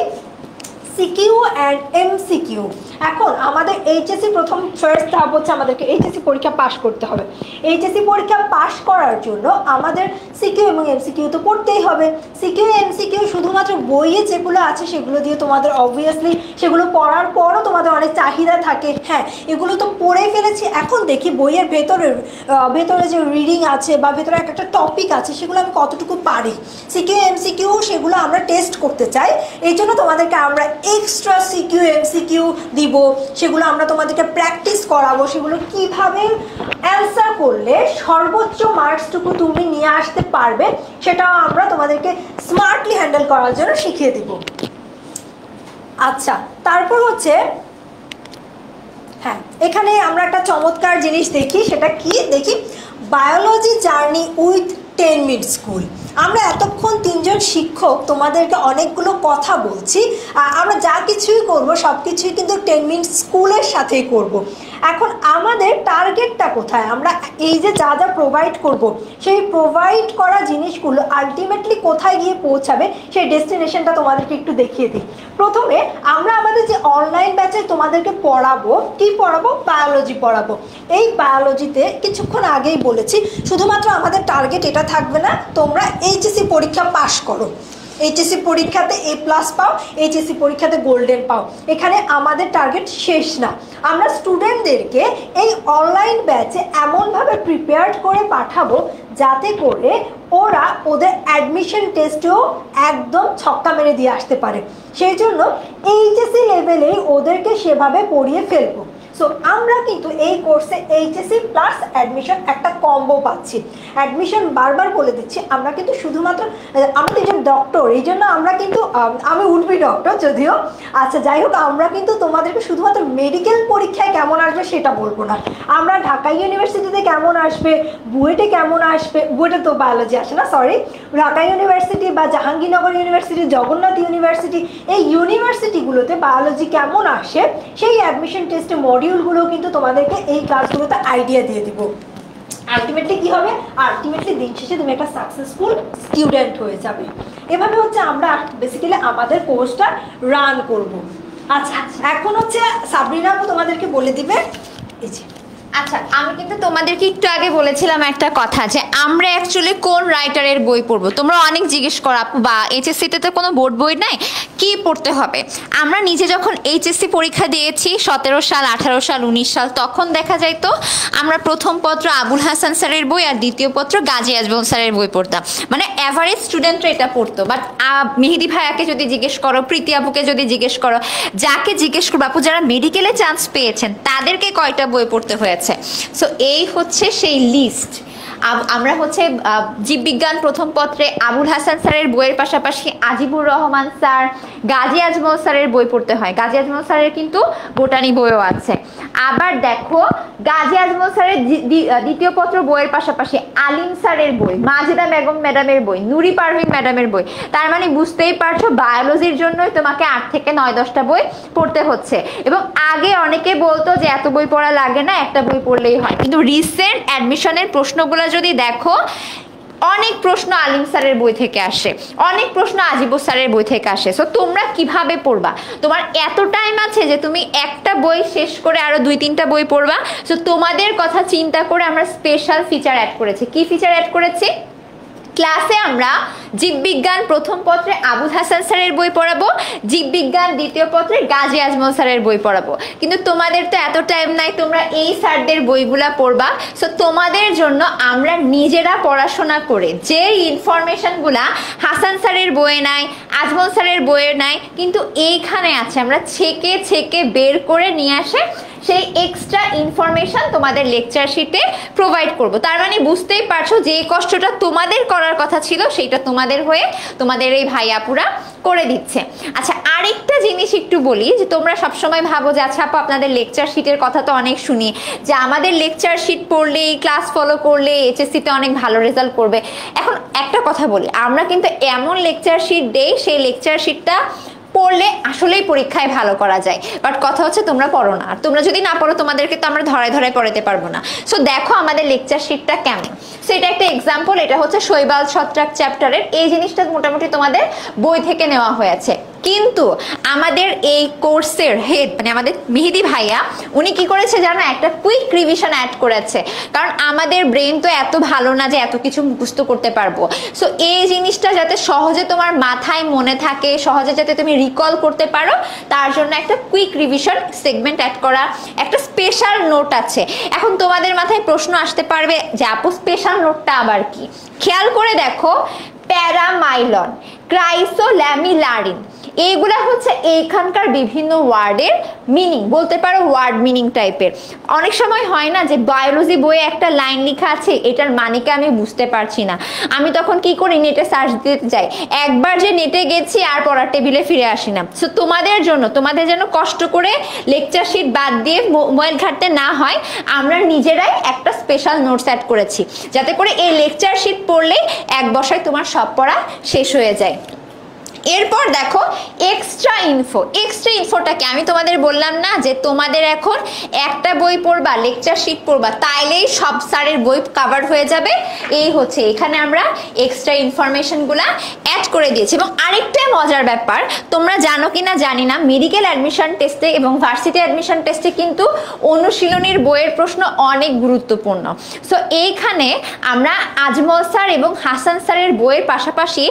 সিকিউ অ্যান্ড এমসিকিউ। এখন আমাদের এইচএসসি প্রথম ফার্স্ট ধাপ হচ্ছে আমাদেরকে এইচএসসি পরীক্ষা পাশ করতে হবে। এইচএসসি পরীক্ষা পাশ করার জন্য আমাদের সিকিউ এবং এমসিকিউ তো পড়তেই হবে। সিকিউ এমসিকিউ শুধুমাত্র বইয়ে যেগুলো আছে সেগুলো দিয়ে তোমাদের অবভিয়াসলি সেগুলো পড়ার পরও তোমাদের অনেক চাহিদা থাকে, হ্যাঁ এগুলো তো পড়ে ফেলেছি। এখন দেখি বইয়ের ভেতরে যে রিডিং আছে বা ভেতরে একটা টপিক আছে সেগুলো আমি কতটুকু পারি। সিকিউ এমসিকিউ সেগুলো আমরা টেস্ট করতে চাই, এই জন্য তোমাদেরকে আমরা এক্সট্রা সিকিউ এমসিকিউ দিব, সেগুলো আমরা তোমাদেরকে প্র্যাকটিস করাবো, সেগুলো কিভাবে অ্যান্সার করলে সর্বোচ্চ মার্কসটুকু তুমি নিয়ে আসতে পারবে সেটাও আমরা তোমাদেরকে স্মার্টলি হ্যান্ডেল করার জন্য শিখিয়ে দিব। আচ্ছা, তারপর হচ্ছে হ্যাঁ এখানে আমরা একটা চমৎকার জিনিস দেখি, সেটা কি দেখি, biology journey with 10 minute school. আমরা এতক্ষণ তিনজন শিক্ষক তোমাদেরকে অনেকগুলো কথা বলছি, আমরা যা কিছুই করব সব কিছুই কিন্তু 10 মিনিট স্কুলের সাথেই করব। এখন আমাদের টার্গেটটা কোথায়, আমরা এই যে যা যা প্রোভাইড করব সেই প্রোভাইড করা জিনিসগুলো আলটিমেটলি কোথায় গিয়ে পৌঁছাবে সেই ডেস্টিনেশনটা তোমাদেরকে একটু দেখিয়ে দিই। প্রথমে আমরা আমাদের যে অনলাইন ব্যাচে তোমাদেরকে পড়াবো, কি পড়াবো, বায়োলজি পড়াবো। এই বায়োলজিতে কিছুক্ষণ আগেই বলেছি শুধুমাত্র আমাদের টার্গেট এটা থাকবে না তোমরা এইচএসসি পরীক্ষা পাশ করো, এইচএসসি পরীক্ষাতে A+ পাও, এইচএসসি পরীক্ষাতে গোল্ডেন পাও, এখানে আমাদের টার্গেট শেষ না। আমরা স্টুডেন্টদেরকে এই অনলাইন ব্যাচে এমনভাবে প্রিপেয়ার্ড করে পাঠাবো যাতে করে ওরা ওদের অ্যাডমিশন টেস্টেও একদম ছক্কা মেরে দিয়ে আসতে পারে। সেই জন্য এইচএসসি লেভেলেই ওদেরকে সেভাবে পড়িয়ে ফেলবো। সো আমরা কিন্তু এই কোর্সে এইচএসসি প্লাস অ্যাডমিশন একটা কম্বো পাচ্ছি। অ্যাডমিশন বারবার বলে দিচ্ছি, আমরা কিন্তু শুধুমাত্র আমরা দুজন ডক্টর, এই জন্য আমরা কিন্তু আমি উঠবি ডক্টর যদিও, আচ্ছা যাই হোক, আমরা কিন্তু তোমাদেরকে শুধুমাত্র মেডিকেল পরীক্ষায় কেমন আসবে সেটা বলবো না, আমরা ঢাকা ইউনিভার্সিটিতে কেমন আসবে, বুয়েটে কেমন আসবে, বুয়েটে তো বায়োলজি আসে না সরি, ঢাকা ইউনিভার্সিটি বা জাহাঙ্গীরনগর ইউনিভার্সিটি, জগন্নাথ ইউনিভার্সিটি, এই ইউনিভার্সিটিগুলোতে বায়োলজি কেমন আসে সেই অ্যাডমিশন টেস্টে মডিউলগুলো কিন্তু তোমাদেরকে এই ক্লাসগুলোতে আইডিয়া দিয়ে দিব। আলটিমেটলি কি হবে, আলটিমেটলি দিন শেষে তুমি একটা সাকসেসফুল স্টুডেন্ট হয়ে যাবে। এভাবে হচ্ছে আমরা বেসিক্যালি আমাদের কোর্সটা রান করব। আচ্ছা, এখন হচ্ছে সাবরিনা আপু তোমাদেরকে বলে দিবে। এই যে আচ্ছা, আমি কিন্তু তোমাদেরকে একটু আগে বলেছিলাম একটা কথা যে আমরা অ্যাকচুয়ালি কোন রাইটারের বই পড়বো। তোমরা অনেক জিজ্ঞেস করো আপু বা এইচএসসিতে তো কোনো বোর্ড বই নাই, কি পড়তে হবে। আমরা নিজে যখন এইচএসসি পরীক্ষা দিয়েছি 17 সাল, 18 সাল, 19 সাল, তখন দেখা যায় তো আমরা প্রথম পত্র আবুল হাসান স্যারের বই আর দ্বিতীয় পত্র গাজী আজমল স্যারের বই পড়তাম, মানে অ্যাভারেজ স্টুডেন্টরা এটা পড়তো। বাট মেহেদি ভাইয়াকে যদি জিজ্ঞেস করো, প্রীতি আপুকে যদি জিজ্ঞেস করো, যাকে জিজ্ঞেস করবো, আপু যারা মেডিকেলে চান্স পেয়েছেন তাদেরকে কয়টা বই পড়তে হয়েছে। সো এই হচ্ছে সেই লিস্ট। আমরা হচ্ছে জীববিজ্ঞান প্রথম পত্রে আবুল হাসান স্যারের বইয়ের পাশাপাশি আজিবুর রহমান স্যার, গাজী আজমল স্যারের বই পড়তে হয়। গাজী আজমল স্যারের কিন্তু বোটানি বইও আছে। আবার দেখো গাজী আজমল স্যারের দ্বিতীয় পত্র বইয়ের পাশাপাশি আলিম স্যারের বই, মাজেদা বেগম ম্যাডামের বই, নুরি পারভিন ম্যাডামের বই। তার মানে বুঝতেই পারছো বায়োলজির জন্যই তোমাকে 8 থেকে 9-10টা বই পড়তে হচ্ছে। এবং আগে অনেকে বলতো যে এত বই পড়া লাগে না, একটা বই পড়লেই হয়, কিন্তু রিসেন্ট অ্যাডমিশনের প্রশ্নগুলো যদি দেখো অনেক প্রশ্ন আলিম স্যারের বই থেকে আসে, অনেক প্রশ্ন আজিবুর স্যারের বই থেকে আসে। সো তোমরা কিভাবে পড়বা, তোমার এত টাইম আছে যে তুমি একটা বই শেষ করে আরো 2-3টা বই পড়বা। সো তোমাদের কথা চিন্তা করে আমরা স্পেশাল ফিচার অ্যাড করেছি। কি ফিচার অ্যাড করেছি, ক্লাসে আমরা জীববিজ্ঞান প্রথম পত্রে আবুল হাসান স্যারের বই পড়াবো, জীববিজ্ঞান দ্বিতীয় পত্রে গাজী আজমল স্যারের বই পড়াবো। কিন্তু তোমাদের তো এত টাইম নাই, তোমরা এই স্যারদের বইগুলা পড়বা। সো তোমাদের জন্য আমরা নিজেরা পড়াশোনা করে যে ইনফরমেশনগুলা হাসান স্যারের বইয়ে নাই, আজমল স্যারের বইয়ে নাই, কিন্তু এইখানে আছে, আমরা ছেকে ছেকে বের করে নিয়ে আসে সেই এক্সট্রা ইনফরমেশন তোমাদের লেকচার শিটে প্রোভাইড করব। তার মানে বুঝতেই পারছো যে কষ্টটা তোমাদের করার কথা ছিল সেটা তোমাদের হয়ে তোমাদের এই ভাই আপুরা করে দিচ্ছে। আচ্ছা, আরেকটা জিনিস একটু বলি, যে তোমরা সবসময় ভাবো যে আচ্ছা আপু আপনাদের লেকচার শিটের কথা তো অনেক শুনি, যে আমাদের লেকচার শিট পড়লে, ক্লাস ফলো করলে এইচএসসিতে অনেক ভালো রেজাল্ট করবে। এখন একটা কথা বলি, আমরা কিন্তু এমন লেকচার শিট দেই, সেই লেকচার শিটটা পড়লে আসলেই পরীক্ষায় ভালো করা যায়, বাট কথা হচ্ছে তোমরা পড়ো না। আর তোমরা যদি না পড়ো তোমাদেরকে তো আমরা ধরায় ধরায় পড়াতে পারবো না। সো দেখো আমাদের লেকচার শিটটা কেমন। সো এটা একটা এক্সাম্পল, এটা হচ্ছে শৈবাল ছত্রাক চ্যাপ্টারের। এই জিনিসটা মোটামুটি তোমাদের বই থেকে নেওয়া হয়েছে, কিন্তু আমাদের এই কোর্সের হেড মানে আমাদের মেহেদি ভাইয়া উনি কি করেছে জানো, একটা কুইক রিভিশন অ্যাড করেছে। কারণ আমাদের ব্রেন তো এত ভালো না যে এত কিছু মুখস্থ করতে পারবো। সো এই জিনিসটা যাতে সহজে তোমার মাথায় মনে থাকে, সহজে যাতে তুমি রিকল করতে পারো, তার জন্য একটা কুইক রিভিশন সেগমেন্ট অ্যাড করা, একটা স্পেশাল নোট আছে। এখন তোমাদের মাথায় প্রশ্ন আসতে পারবে যে আপু স্পেশাল নোটটা আবার কি? খেয়াল করে দেখো, প্যারামাইলন, ক্রাইসোল্যামিলারিন, এইগুলা হচ্ছে এইখানকার বিভিন্ন ওয়ার্ডের মিনিং, বলতে পারো ওয়ার্ড মিনিং টাইপের। অনেক সময় হয় না যে বায়োলজি বইয়ে একটা লাইন লেখা আছে, এটার মানেকে আমি বুঝতে পারছি না, আমি তখন কি করি, নেটে সার্চ দিতে যাই। একবার যে নেটে গেছি আর পড়ার টেবিলে ফিরে আসি না। সো তোমাদের জন্য, তোমাদের যেন কষ্ট করে লেকচার শিট বাদ দিয়ে মোবাইল ঘাটতে না হয়, আমরা নিজেরাই একটা স্পেশাল নোটস অ্যাড করেছি, যাতে করে এই লেকচার শিট পড়লেই এক বসায় তোমার সব পড়া শেষ হয়ে যায়। এরপর দেখো এক্সট্রা ইনফো। এক্সট্রা ইনফোটাকে আমি তোমাদের বললাম না যে তোমাদের এখন একটা বই পড়বা, লেকচার শিট পড়বা, তাইলেই সব স্যারের বই কভার হয়ে যাবে। এই হচ্ছে এখানে আমরা এক্সট্রা ইনফরমেশনগুলা অ্যাড করে দিয়েছি। এবং আরেকটা মজার ব্যাপার, তোমরা জানো কিনা জানি না, মেডিকেল অ্যাডমিশন টেস্টে এবং ভার্সিটি অ্যাডমিশন টেস্টে কিন্তু অনুশীলনীর বইয়ের প্রশ্ন অনেক গুরুত্বপূর্ণ। সো এইখানে আমরা আজমল স্যার এবং হাসান স্যারের বইয়ের পাশাপাশি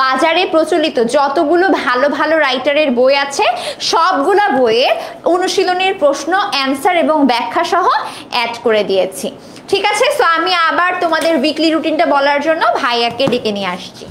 বাজারে প্রচলিত যতগুলো ভালো ভালো রাইটারের বই আছে সবগুলা বইয়ের অনুশীলনের প্রশ্ন, অ্যান্সার এবং ব্যাখ্যা সহ অ্যাড করে দিয়েছি। ঠিক আছে, সো আমি আবার তোমাদের উইকলি রুটিনটা বলার জন্য ভাইয়াকে ডেকে নিয়ে আসছি।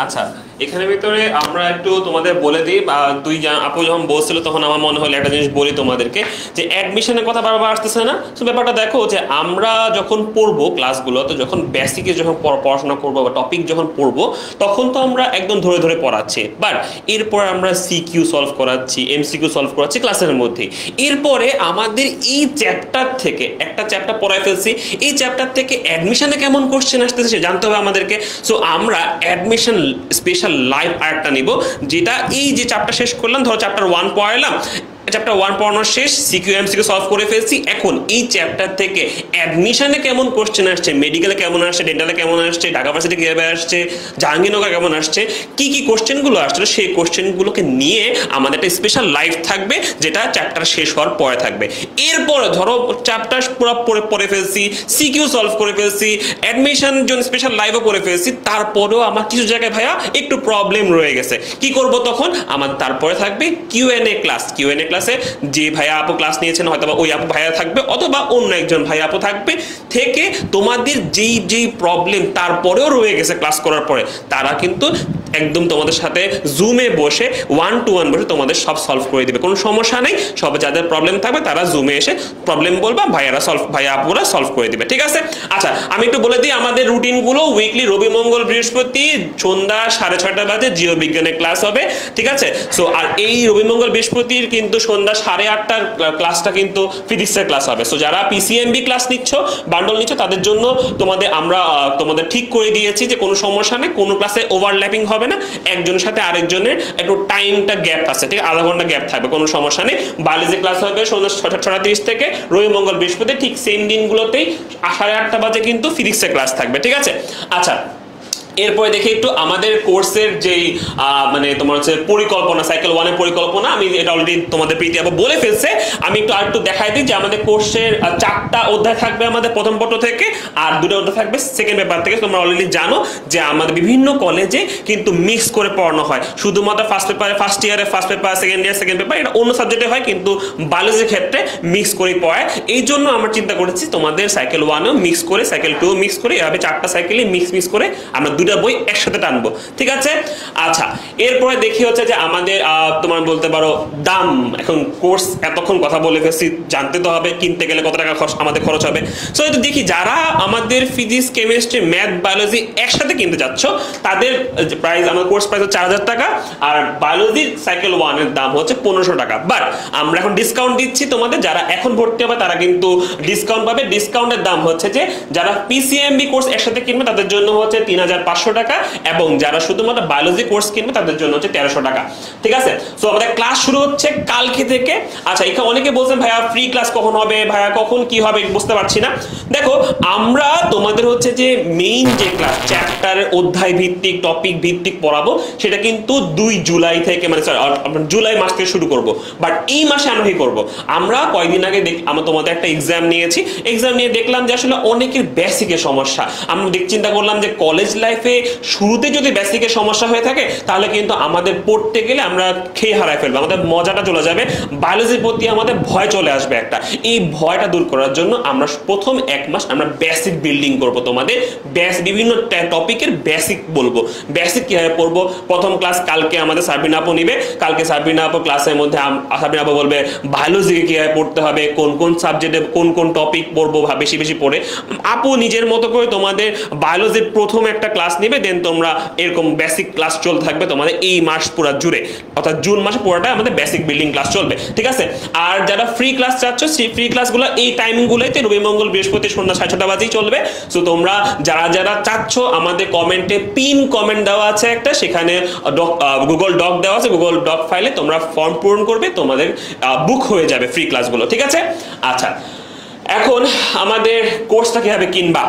আচ্ছা, এখানে ভিতরে আমরা একটু তোমাদের বলে দিই, দুই আপু যখন বলছিল তখন আমার মনে হলো একটা জিনিস বলি তোমাদেরকে, যে অ্যাডমিশনের কথা বারবার আসতেছে না। তো ব্যাপারটা দেখো যে আমরা যখন পড়বো ক্লাসগুলো, তো যখন বেসিকে যখন পড়াশোনা করবো বা টপিক যখন পড়বো, তখন তো আমরা একদম ধরে ধরে পড়াচ্ছি, বাট এরপর আমরা সিকিউ সলভ করাচ্ছি, এমসিকিউ সলভ করাচ্ছি ক্লাসের মধ্যে। এরপরে আমাদের এই চ্যাপ্টার থেকে একটা চ্যাপ্টার পড়ায় ফেলছি, এই চ্যাপ্টার থেকে অ্যাডমিশনে কেমন কোশ্চেন আসতেছে জানতে হবে আমাদেরকে। সো আমরা অ্যাডমিশন স্পেশাল লাইভ আর্টটা নিব, যেটা এই যে চ্যাপ্টার শেষ করলাম, ধরো চ্যাপ্টার 1 পড়াইলাম, চ্যাপ্টার 1 পড়ানো শেষ, সিকিউ এমসিকিউ সলভ করে ফেলছি। এখন এই চ্যাপ্টার থেকে অ্যাডমিশনে কেমন কোশ্চেন আসছে, মেডিকেলে কেমন আসছে, ডেন্টালে কেমন আসছে, ঢাকা ভার্সিটি কিভাবে আসছে, জাহাঙ্গীরনগর কেমন আসছে, কি কি কোশ্চেনগুলো আসছে, সেই কোশ্চেনগুলোকে নিয়ে আমাদের একটা স্পেশাল লাইভ থাকবে, যেটা চ্যাপ্টার শেষ হওয়ার পরে থাকবে। এরপরে ধরো চ্যাপ্টার পুরো পড়ে ফেলছি, সিকিউ সলভ করে ফেলছি, অ্যাডমিশন জন্য স্পেশাল লাইভও করে ফেলছি, তারপরেও আমার কিছু জায়গায় ভাইয়া একটু প্রবলেম রয়ে গেছে। কি করব তখন? আমার তারপরে থাকবে কিউএনএ ক্লাস। কিউএনএ ক্লাসে যে ভাইয়া আপু ক্লাস নিয়েছেন, হয়তো ওই আপু ভাইয়া থাকবে, অথবা অন্য একজন ভাইয়া আপু থাকবে, থেকে তোমাদের যেই প্রবলেম তারপরেও রয়ে গেছে ক্লাস করার পরে, তারা কিন্তু একদম তোমাদের সাথে জুমে বসে 1-to-1 বসে তোমাদের সব সলভ করে দিবে, কোনো সমস্যা নেই। সব যাদের প্রবলেম থাকবে তারা জুমে এসে প্রবলেম বলবা, ভাইয়া আপুরা সলভ করে দিবে। ঠিক আছে? আচ্ছা, আমি একটু বলে দিই আমাদের রুটিনগুলো। উইকলি রবি মঙ্গল বৃহস্পতি সন্ধ্যা 6:30 বাজে জীববিজ্ঞানের ক্লাস হবে। ঠিক আছে? সো আর এই রবি মঙ্গল বৃহস্পতির কিন্তু সন্ধ্যা 8:30টার ক্লাসটা কিন্তু ফিজিক্সের ক্লাস হবে। সো যারা পিসিএমবি ক্লাস নিচ্ছ, বান্ডল নিচ্ছ, তাদের জন্য আমরা তোমাদের ঠিক করে দিয়েছি যে কোনো সমস্যা নেই, কোনো ক্লাসে ওভারল্যাপিং হবে না, একজনের সাথে আরেকজনের একটু টাইমটা গ্যাপ আছে, ঠিক, আধা ঘন্টা গ্যাপ থাকবে, কোনো সমস্যা নেই। বায়োলজি ক্লাস হবে সন্ধ্যা 6:30 থেকে রবি মঙ্গল বৃহস্পতি, ঠিক সেম দিনগুলোতেই 8:30 বাজে কিন্তু ফিজিক্সের ক্লাস থাকবে। ঠিক আছে? আচ্ছা, এরপরে দেখি একটু আমাদের কোর্সের যেই মানে তোমার হচ্ছে পরিকল্পনা, সাইকেল 1 এর পরিকল্পনা, আমি এটা অলরেডি তোমাদের প্রীতি আপু বলে ফেলছে। আমি একটু দেখাই দিই যে আমাদের কোর্সের 4টা অধ্যায় থাকবে আমাদের প্রথম পত্র থেকে, আর 2টা অধ্যায় থাকবে সেকেন্ড পেপার থেকে। তোমরা অলরেডি জানো যে আমাদের বিভিন্ন কলেজে কিন্তু মিক্স করে পড়ানো হয়, শুধুমাত্র ফার্স্ট পেপারে ফার্স্ট ইয়ারে first paper, second year second paper, এটা অন্য সাবজেক্টে হয়, কিন্তু বায়োলজির ক্ষেত্রে মিক্স করে পড়ায়। এই জন্য আমরা চিন্তা করেছি তোমাদের সাইকেল 1ও মিক্স করে, সাইকেল 2 মিক্স করে, এভাবে 4টা সাইকেলই মিক্স করে আমরা 2টা বই একসাথে টানবো, ঠিক আছে? আচ্ছা, এরপরে দেখি হচ্ছে যে আমাদের তোমার বলতে পারো দাম। এখন কোর্স এতক্ষণ কথা বলে ফেলছি, জানতে তো হবে কিনতে গেলে কত টাকা আমাদের খরচ হবে। সো এটা দেখি যারা আমাদের ফিজিক্স, কেমিস্ট্রি, ম্যাথ, বায়োলজি একসাথে কিনতে যাচ্ছ, তাদের প্রাইস, আমার কোর্স প্রাইস 4000 টাকা, আর বায়োলজির সাইকেল 1 এর দাম হচ্ছে 1500 টাকা। বাট আমরা এখন ডিসকাউন্ট দিচ্ছি তোমাদের, যারা এখন ভর্তি হবে তারা কিন্তু ডিসকাউন্ট পাবে। ডিসকাউন্টের দাম হচ্ছে যে যারা পিসিএমবি কোর্স একসাথে কিনবে তাদের জন্য হচ্ছে 3500 টাকা, এবং যারা শুধুমাত্র বায়োলজি কোর্স কিনবে তাদের জন্য হচ্ছে 1300 টাকা, ঠিক আছে? সো আমাদের ক্লাস শুরু হচ্ছে কালকে থেকে। আচ্ছা, এখানে অনেকে বলছেন ভাইয়া ফ্রি ক্লাস কখন হবে, ভাইয়া কখন কি হবে বুঝতে পারছি না। দেখো, আমরা তোমাদের হচ্ছে যে মেইন যে ক্লাস, চ্যাপ্টারের অধ্যায় ভিত্তিক, টপিক ভিত্তিক পড়াবো, সেটা কিন্তু 2 জুলাই থেকে, মানে জুলাই মাস থেকে শুরু করব। বাট এই মাসে আমরা কি করবো, আমরা কয়েকদিন আগে আমরা তোমাদের একটা এক্সাম নিয়েছি, এক্সাম নিয়ে দেখলাম যে আসলে অনেকের বেসিকের সমস্যা। আমরা চিন্তা করলাম যে কলেজ লাইফে শুরুতে যদি বেসিকের সমস্যা হয়ে থাকে, তাহলে কিন্তু আমাদের পড়তে গেলে আমরা খেয়ে হারায় ফেলবো, আমাদের মজাটা চলে যাবে, বায়োলজির প্রতি আমাদের ভয় চলে আসবে একটা। এই ভয়টা দূর করার জন্য আমরা প্রথম 1 মাস আমরা বেসিক বিল্ডিং করবো, তোমাদের বিভিন্ন টপিকের বেসিক বলবো, বেসিক কিভাবে পড়বো। প্রথম ক্লাস কালকে আমাদের সাবিনা আপু নিবে, কালকে সাবিনা আপু ক্লাসের মধ্যে সাবিনা আপু বলবে বায়োলজিকে কিভাবে পড়তে হবে, কোন কোন সাবজেক্টে কোন কোন টপিক পড়বো বেশি বেশি পড়ে। আপু নিজের মতো করে তোমাদের বায়োলজির প্রথম একটা ক্লাস নিবে, দেন তোমরা এরকম বেসিক ক্লাস চলতে থাকবে তোমাদের এই মাস পুরো জুড়ে, অর্থাৎ জুন মাসে পুরোটা আমাদের বেসিক বিল্ডিং ক্লাস চলবে, ঠিক আছে? আর যারা ফ্রি ক্লাস চাচ্ছ, সেই ফ্রি ক্লাসগুলো এই টাইমিংগুলোতে রবি, মঙ্গল, বৃহস্পতি সন্ধ্যা 6:30 বাজেই চলবে। সো তোমরা যারা চাচ্ছ, আমাদের কমেন্টে পিন কমেন্ট দেওয়া আছে একটা, সেখানে গুগল ডক দেওয়া আছে, গুগল ডক ফাইলে তোমরা ফর্ম পূরণ করবে, তোমাদের বুক হয়ে যাবে ফ্রি ক্লাসগুলো, ঠিক আছে? আচ্ছা, এখন আমাদের কোর্সটা কিভাবে কিনবা,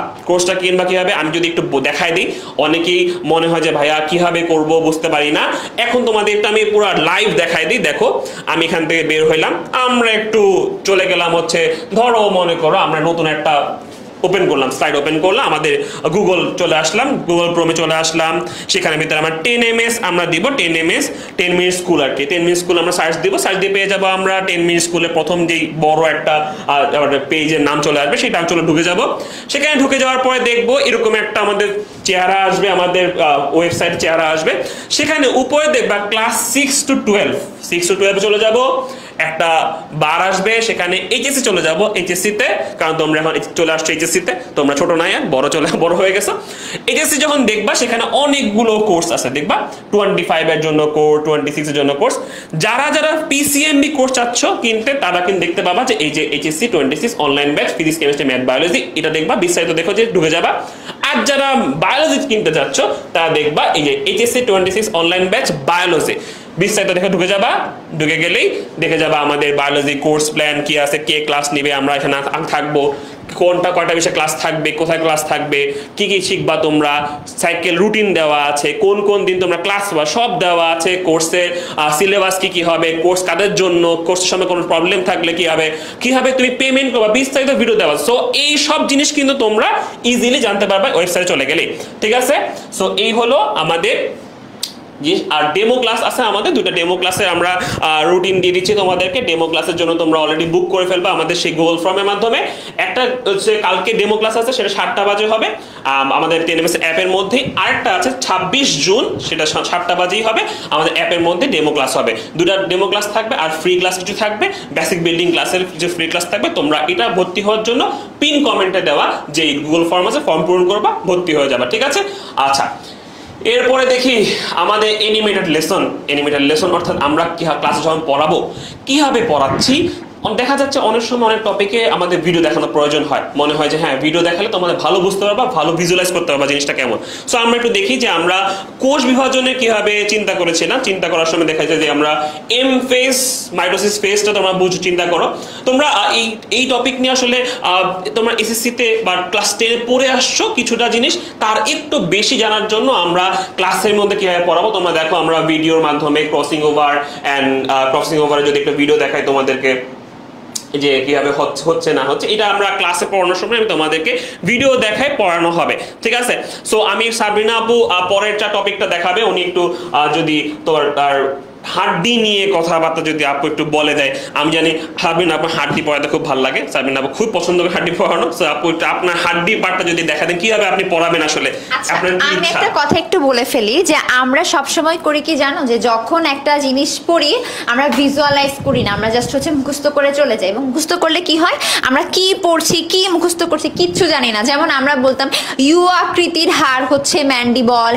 কিভাবে আমি যদি একটু দেখাই দিই, অনেকেই মনে হয় যে ভাইয়া কিভাবে করব বুঝতে পারি না। এখন তোমাদের একটু আমি পুরো লাইভ দেখাই দিই। দেখো, আমি এখান থেকে বের হইলাম, আমরা একটু চলে গেলাম হচ্ছে, ধরো মনে করো আমরা নতুন একটা ওপেন করলাম, স্লাইড ওপেন করলাম, আমাদের গুগল চলে আসলাম, গুগল ক্রোমে চলে আসলাম, সেখানে ভিতরে আমরা 10ms আমরা দিব, 10ms 10 মিনিট স্কুল, আর কি 10 মিনিট স্কুল আমরা সার্চ দিব, সার্চ দিয়ে পেয়ে যাবো আমরা 10 মিনিট স্কুলের প্রথম যেই বড় একটা পেজের নাম চলে আসবে, সেটা চলে ঢুকে যাব। সেখানে ঢুকে যাওয়ার পরে দেখবো এরকম একটা আমাদের চেহারা আসবে, আমাদের ওয়েবসাইট চেহারা আসবে। সেখানে উপরে দেখবা ক্লাস 6 to 12 চলে যাব, একটা বার আসবে, সেখানে এইচএসসি চলে যাব, এইচএসসি-তে, কারণ তোমরা এখন চলে আসছো এইচএসসি-তে, তোমরা ছোট নাই আর বড় হয়ে গেছো। এইচএসসি যখন দেখবা, সেখানে অনেকগুলো কোর্স আছে, দেখবা 25 এর জন্য কোর্স, 26 এর জন্য কোর্স। যারা পিসিএমবি কোর্স চাচ্ছ কিনতে, তারা কিন্তু দেখতে পাবা যে এই যে HSC 26 online batch physics, chemistry, math, biology, এটা দেখবা, বিস্তারিত দেখো যে ঢুকে যাবা। আর যারা বায়োলজি কিনতে যাচ্ছ, তারা দেখবা এই যে এইচএসসি 26 অনলাইন ব্যাচ বায়োলজি, বিস্তারিত দেখে ঢুকে যাবা। ঢুকে গেলেই দেখে যাবা আমাদের বায়োলজি কোর্স প্ল্যান কি আছে, কে ক্লাস নিবে, আমরা এখানে থাকবো, কয়টা বিষয়ে ক্লাস থাকবে, কোথায় ক্লাস থাকবে, কি কি শিখবা তোমরা, সাইকেল রুটিন দেওয়া আছে, কোন কোন দিন তোমরা ক্লাস পাবা সব দেওয়া আছে, কোর্সের সিলেবাস কি হবে, কোর্স কাদের জন্য, কোর্সের সময় কোনো প্রবলেম থাকলে কিভাবে তুমি পেমেন্ট করবা, বিস্তারিত ভিডিও দেওয়া। সো এই সব জিনিস কিন্তু তোমরা ইজিলি জানতে পারবা ওয়েবসাইটে চলে গেলে, ঠিক আছে? সো এই হলো আমাদের। আর ডেমো ক্লাস আছে আমাদের, 2টা ডেমো ক্লাসে আমরা রুটিন দিয়ে দিচ্ছি তোমাদেরকে। ডেমো ক্লাসের জন্য তোমরা অলরেডি বুক করে ফেলবা আমাদের সেই গুগল ফর্মের মাধ্যমে। একটা হচ্ছে কালকে ডেমো ক্লাস আছে, সেটা 7টা বাজে হবে আমাদের 10ms অ্যাপের মধ্যেই। আরেকটা আছে 26 জুন, সেটা 7টা বাজেই হবে, আমাদের অ্যাপের মধ্যে ডেমো ক্লাস হবে। 2টা ডেমো ক্লাস থাকবে, আর ফ্রি ক্লাস কিছু থাকবে, বেসিক বিল্ডিং ক্লাসের যে ফ্রি ক্লাস থাকবে। তোমরা এটা ভর্তি হওয়ার জন্য পিন কমেন্টে দেওয়া যে গুগল ফর্ম আছে, ফর্ম পূরণ করবা, ভর্তি হয়ে যাবা, ঠিক আছে? আচ্ছা, এরপরে দেখি আমাদের অ্যানিমেটেড লেসন অর্থাৎ আমরা ক্লাসে যখন পড়াবো, কিভাবে পড়াচ্ছি দেখা যাচ্ছে অনেক সময় অনেক টপিকে আমাদের ভিডিও দেখানোর প্রয়োজন হয়, মনে হয় যে হ্যাঁ ভিডিও দেখালে তোমাদের ভালো বুঝতে পারবা, ভালো ভিজুয়ালাইজ করতে পারবা জিনিসটা কেমন। সো আমরা একটু দেখি যে আমরা কোষ বিভাজনে কিভাবে চিন্তা করেছিলাম। চিন্তা করার সময় দেখা যায় যে আমরা এম ফেজ মাইটোসিস ফেজটা তোমরা চিন্তা করো। তোমরা এই টপিক নিয়ে আসলে তোমরা এসএসসিতে বা ক্লাস 10 পড়ে আসছো কিছুটা জিনিস, তার একটু বেশি জানার জন্য আমরা ক্লাসের মধ্যে কিভাবে পড়াবো তোমরা দেখো। আমরা ভিডিওর মাধ্যমে ক্রসিং ওভার যদি একটা ভিডিও দেখাই তোমাদেরকে যে কিভাবে হচ্ছে না হচ্ছে, এটা আমরা ক্লাসে পড়ানোর সময় আমি তোমাদেরকে ভিডিও দেখায় পড়ানো হবে, ঠিক আছে। সো আমি সাবরিনা আপু পরের টপিকটা দেখাবে, উনি একটু যদি তার হাড্ডি নিয়ে কথাবার্তা যদি আপু একটু বলে দেয়। আমি জানি সাবরিনা আপু হাড্ডি পড়াতে খুব ভালো লাগে, সাবরিনা আপু খুব পছন্দ করে হাড্ডি পড়ানো। সো আপু একটু আপনার হাড্ডি পার্টটা যদি দেখা দেন কিভাবে আপনি পড়াবেন আসলে আপনার কি আমি ইচ্ছা। একটা কথা একটু বলে ফেলি যে আমরা সব সময় করি কি জানো, যে যখন একটা জিনিস পড়ি আমরা ভিজুয়ালাইজ করি না, আমরা জাস্ট হচ্ছে মুখস্থ করে চলে যাই। এবং মুখস্থ করলে কি হয়, আমরা কি পড়ছি কি মুখস্থ করছি কিচ্ছু জানি না। যেমন আমরা বলতাম ইউ আকৃতির হাড় হচ্ছে ম্যান্ডিবল,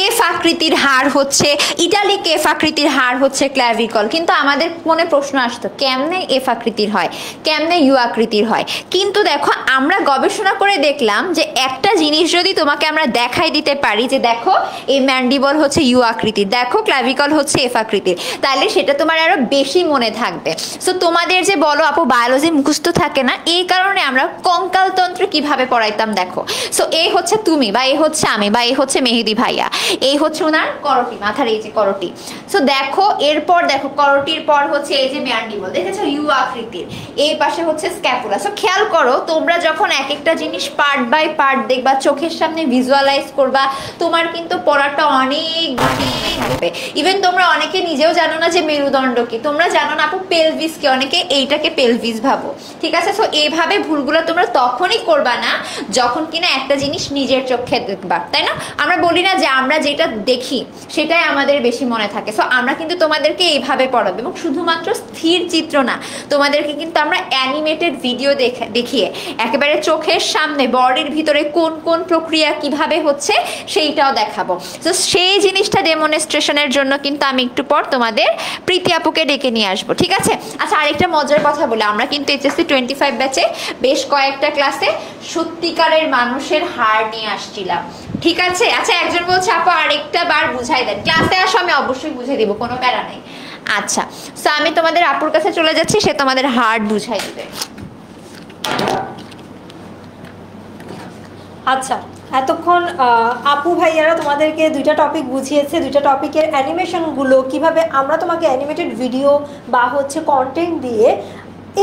এফ আকৃতির হাড় হচ্ছে ইটালিক, এফ আকৃতির হাড় হচ্ছে ক্ল্যাভিকল, কিন্তু আমাদের মনে প্রশ্ন আসতো কেমনে এফ আকৃতির হয়, কেমনে ইউ আকৃতির হয়। কিন্তু দেখো আমরা গবেষণা করে দেখলাম যে একটা জিনিস যদি তোমাকে আমরা দেখাই দিতে পারি যে দেখো এই ম্যান্ডিবল হচ্ছে ইউ আকৃতির, দেখো ক্ল্যাভিকল হচ্ছে এফ আকৃতির, তাহলে সেটা তোমার আরো বেশি মনে থাকবে। সো তোমাদের যে বলো আপু বায়োলজি মুখস্থ থাকে না, এই কারণে আমরা কঙ্কালতন্ত্র কিভাবে পড়াইতাম দেখো। সো এই হচ্ছে তুমি, বা এই হচ্ছে আমি, বা এই হচ্ছে মেহেদি ভাইয়া, এই হচ্ছে ওনার করটি, মাথার এই যে করটি। সো দেখো এরপর দেখো করটির পর হচ্ছে এই যে ম্যান্ডিবল, দেখেছো ইউ আকৃতির, এই পাশে হচ্ছে স্ক্যাপুলা। সো খেয়াল করো তোমরা যখন এক একটা জিনিস পার্ট বাই পার্ট দেখবা, চোখের সামনে ভিজুয়ালাইজ করবা, তোমার কিন্তু পড়াটা অনেক বেশি হবে। ইভেন তোমরা অনেকে নিজেও জানো না যে মেরুদণ্ড কি, তোমরা জানো না আপু পেলভিস কি, অনেকে এইটাকে পেলভিস ভাবো, ঠিক আছে। সো এইভাবে ভুলগুলো তোমরা তখনই করবা না যখন কিনা একটা জিনিস নিজের চোখে দেখবা, তাই না। আমরা বলি না যে আমরা যেটা দেখি সেটাই আমাদের বেশি মনে থাকে। সো আমরা কিন্তু তোমাদেরকে এইভাবে পড়াবো, এবং শুধুমাত্র স্থির চিত্র না, তোমাদেরকে কিন্তু আমরা অ্যানিমেটেড ভিডিও দেখিয়ে একেবারে চোখের সামনে বডির ভিতরে কোন কোন প্রক্রিয়া কিভাবে হচ্ছে সেইটাও দেখাবো। তো সেই জিনিসটা ডেমনস্ট্রেশনের জন্য কিন্তু আমি একটু পর তোমাদের প্রীতি আপুকে ডেকে নিয়ে আসবো, ঠিক আছে। আচ্ছা আরেকটা মজার কথা বলে, আমরা কিন্তু এইচএসসি 25 ব্যাচে বেশ কয়েকটা ক্লাসে সত্যিকারের মানুষের হাড় নিয়ে আসছিলাম, ঠিক আছে। আচ্ছা একজন বলছে আপু আরেকটা বার বুঝাই দেন, ক্লাসে আসো আমি অবশ্যই বুঝিয়ে দিব, কোনো প্যারা নেই। আচ্ছা সো আমি তোমাদের আপুর কাছে চলে যাচ্ছি, সে তোমাদের হার্ট বুঝাই দিবে। আচ্ছা এতক্ষণ আপু ভাইয়ারা তোমাদেরকে দুইটা টপিক বুঝিয়েছে, দুইটা টপিকের অ্যানিমেশনগুলো কিভাবে আমরা তোমাকে অ্যানিমেটেড ভিডিও বা হচ্ছে কন্টেন্ট দিয়ে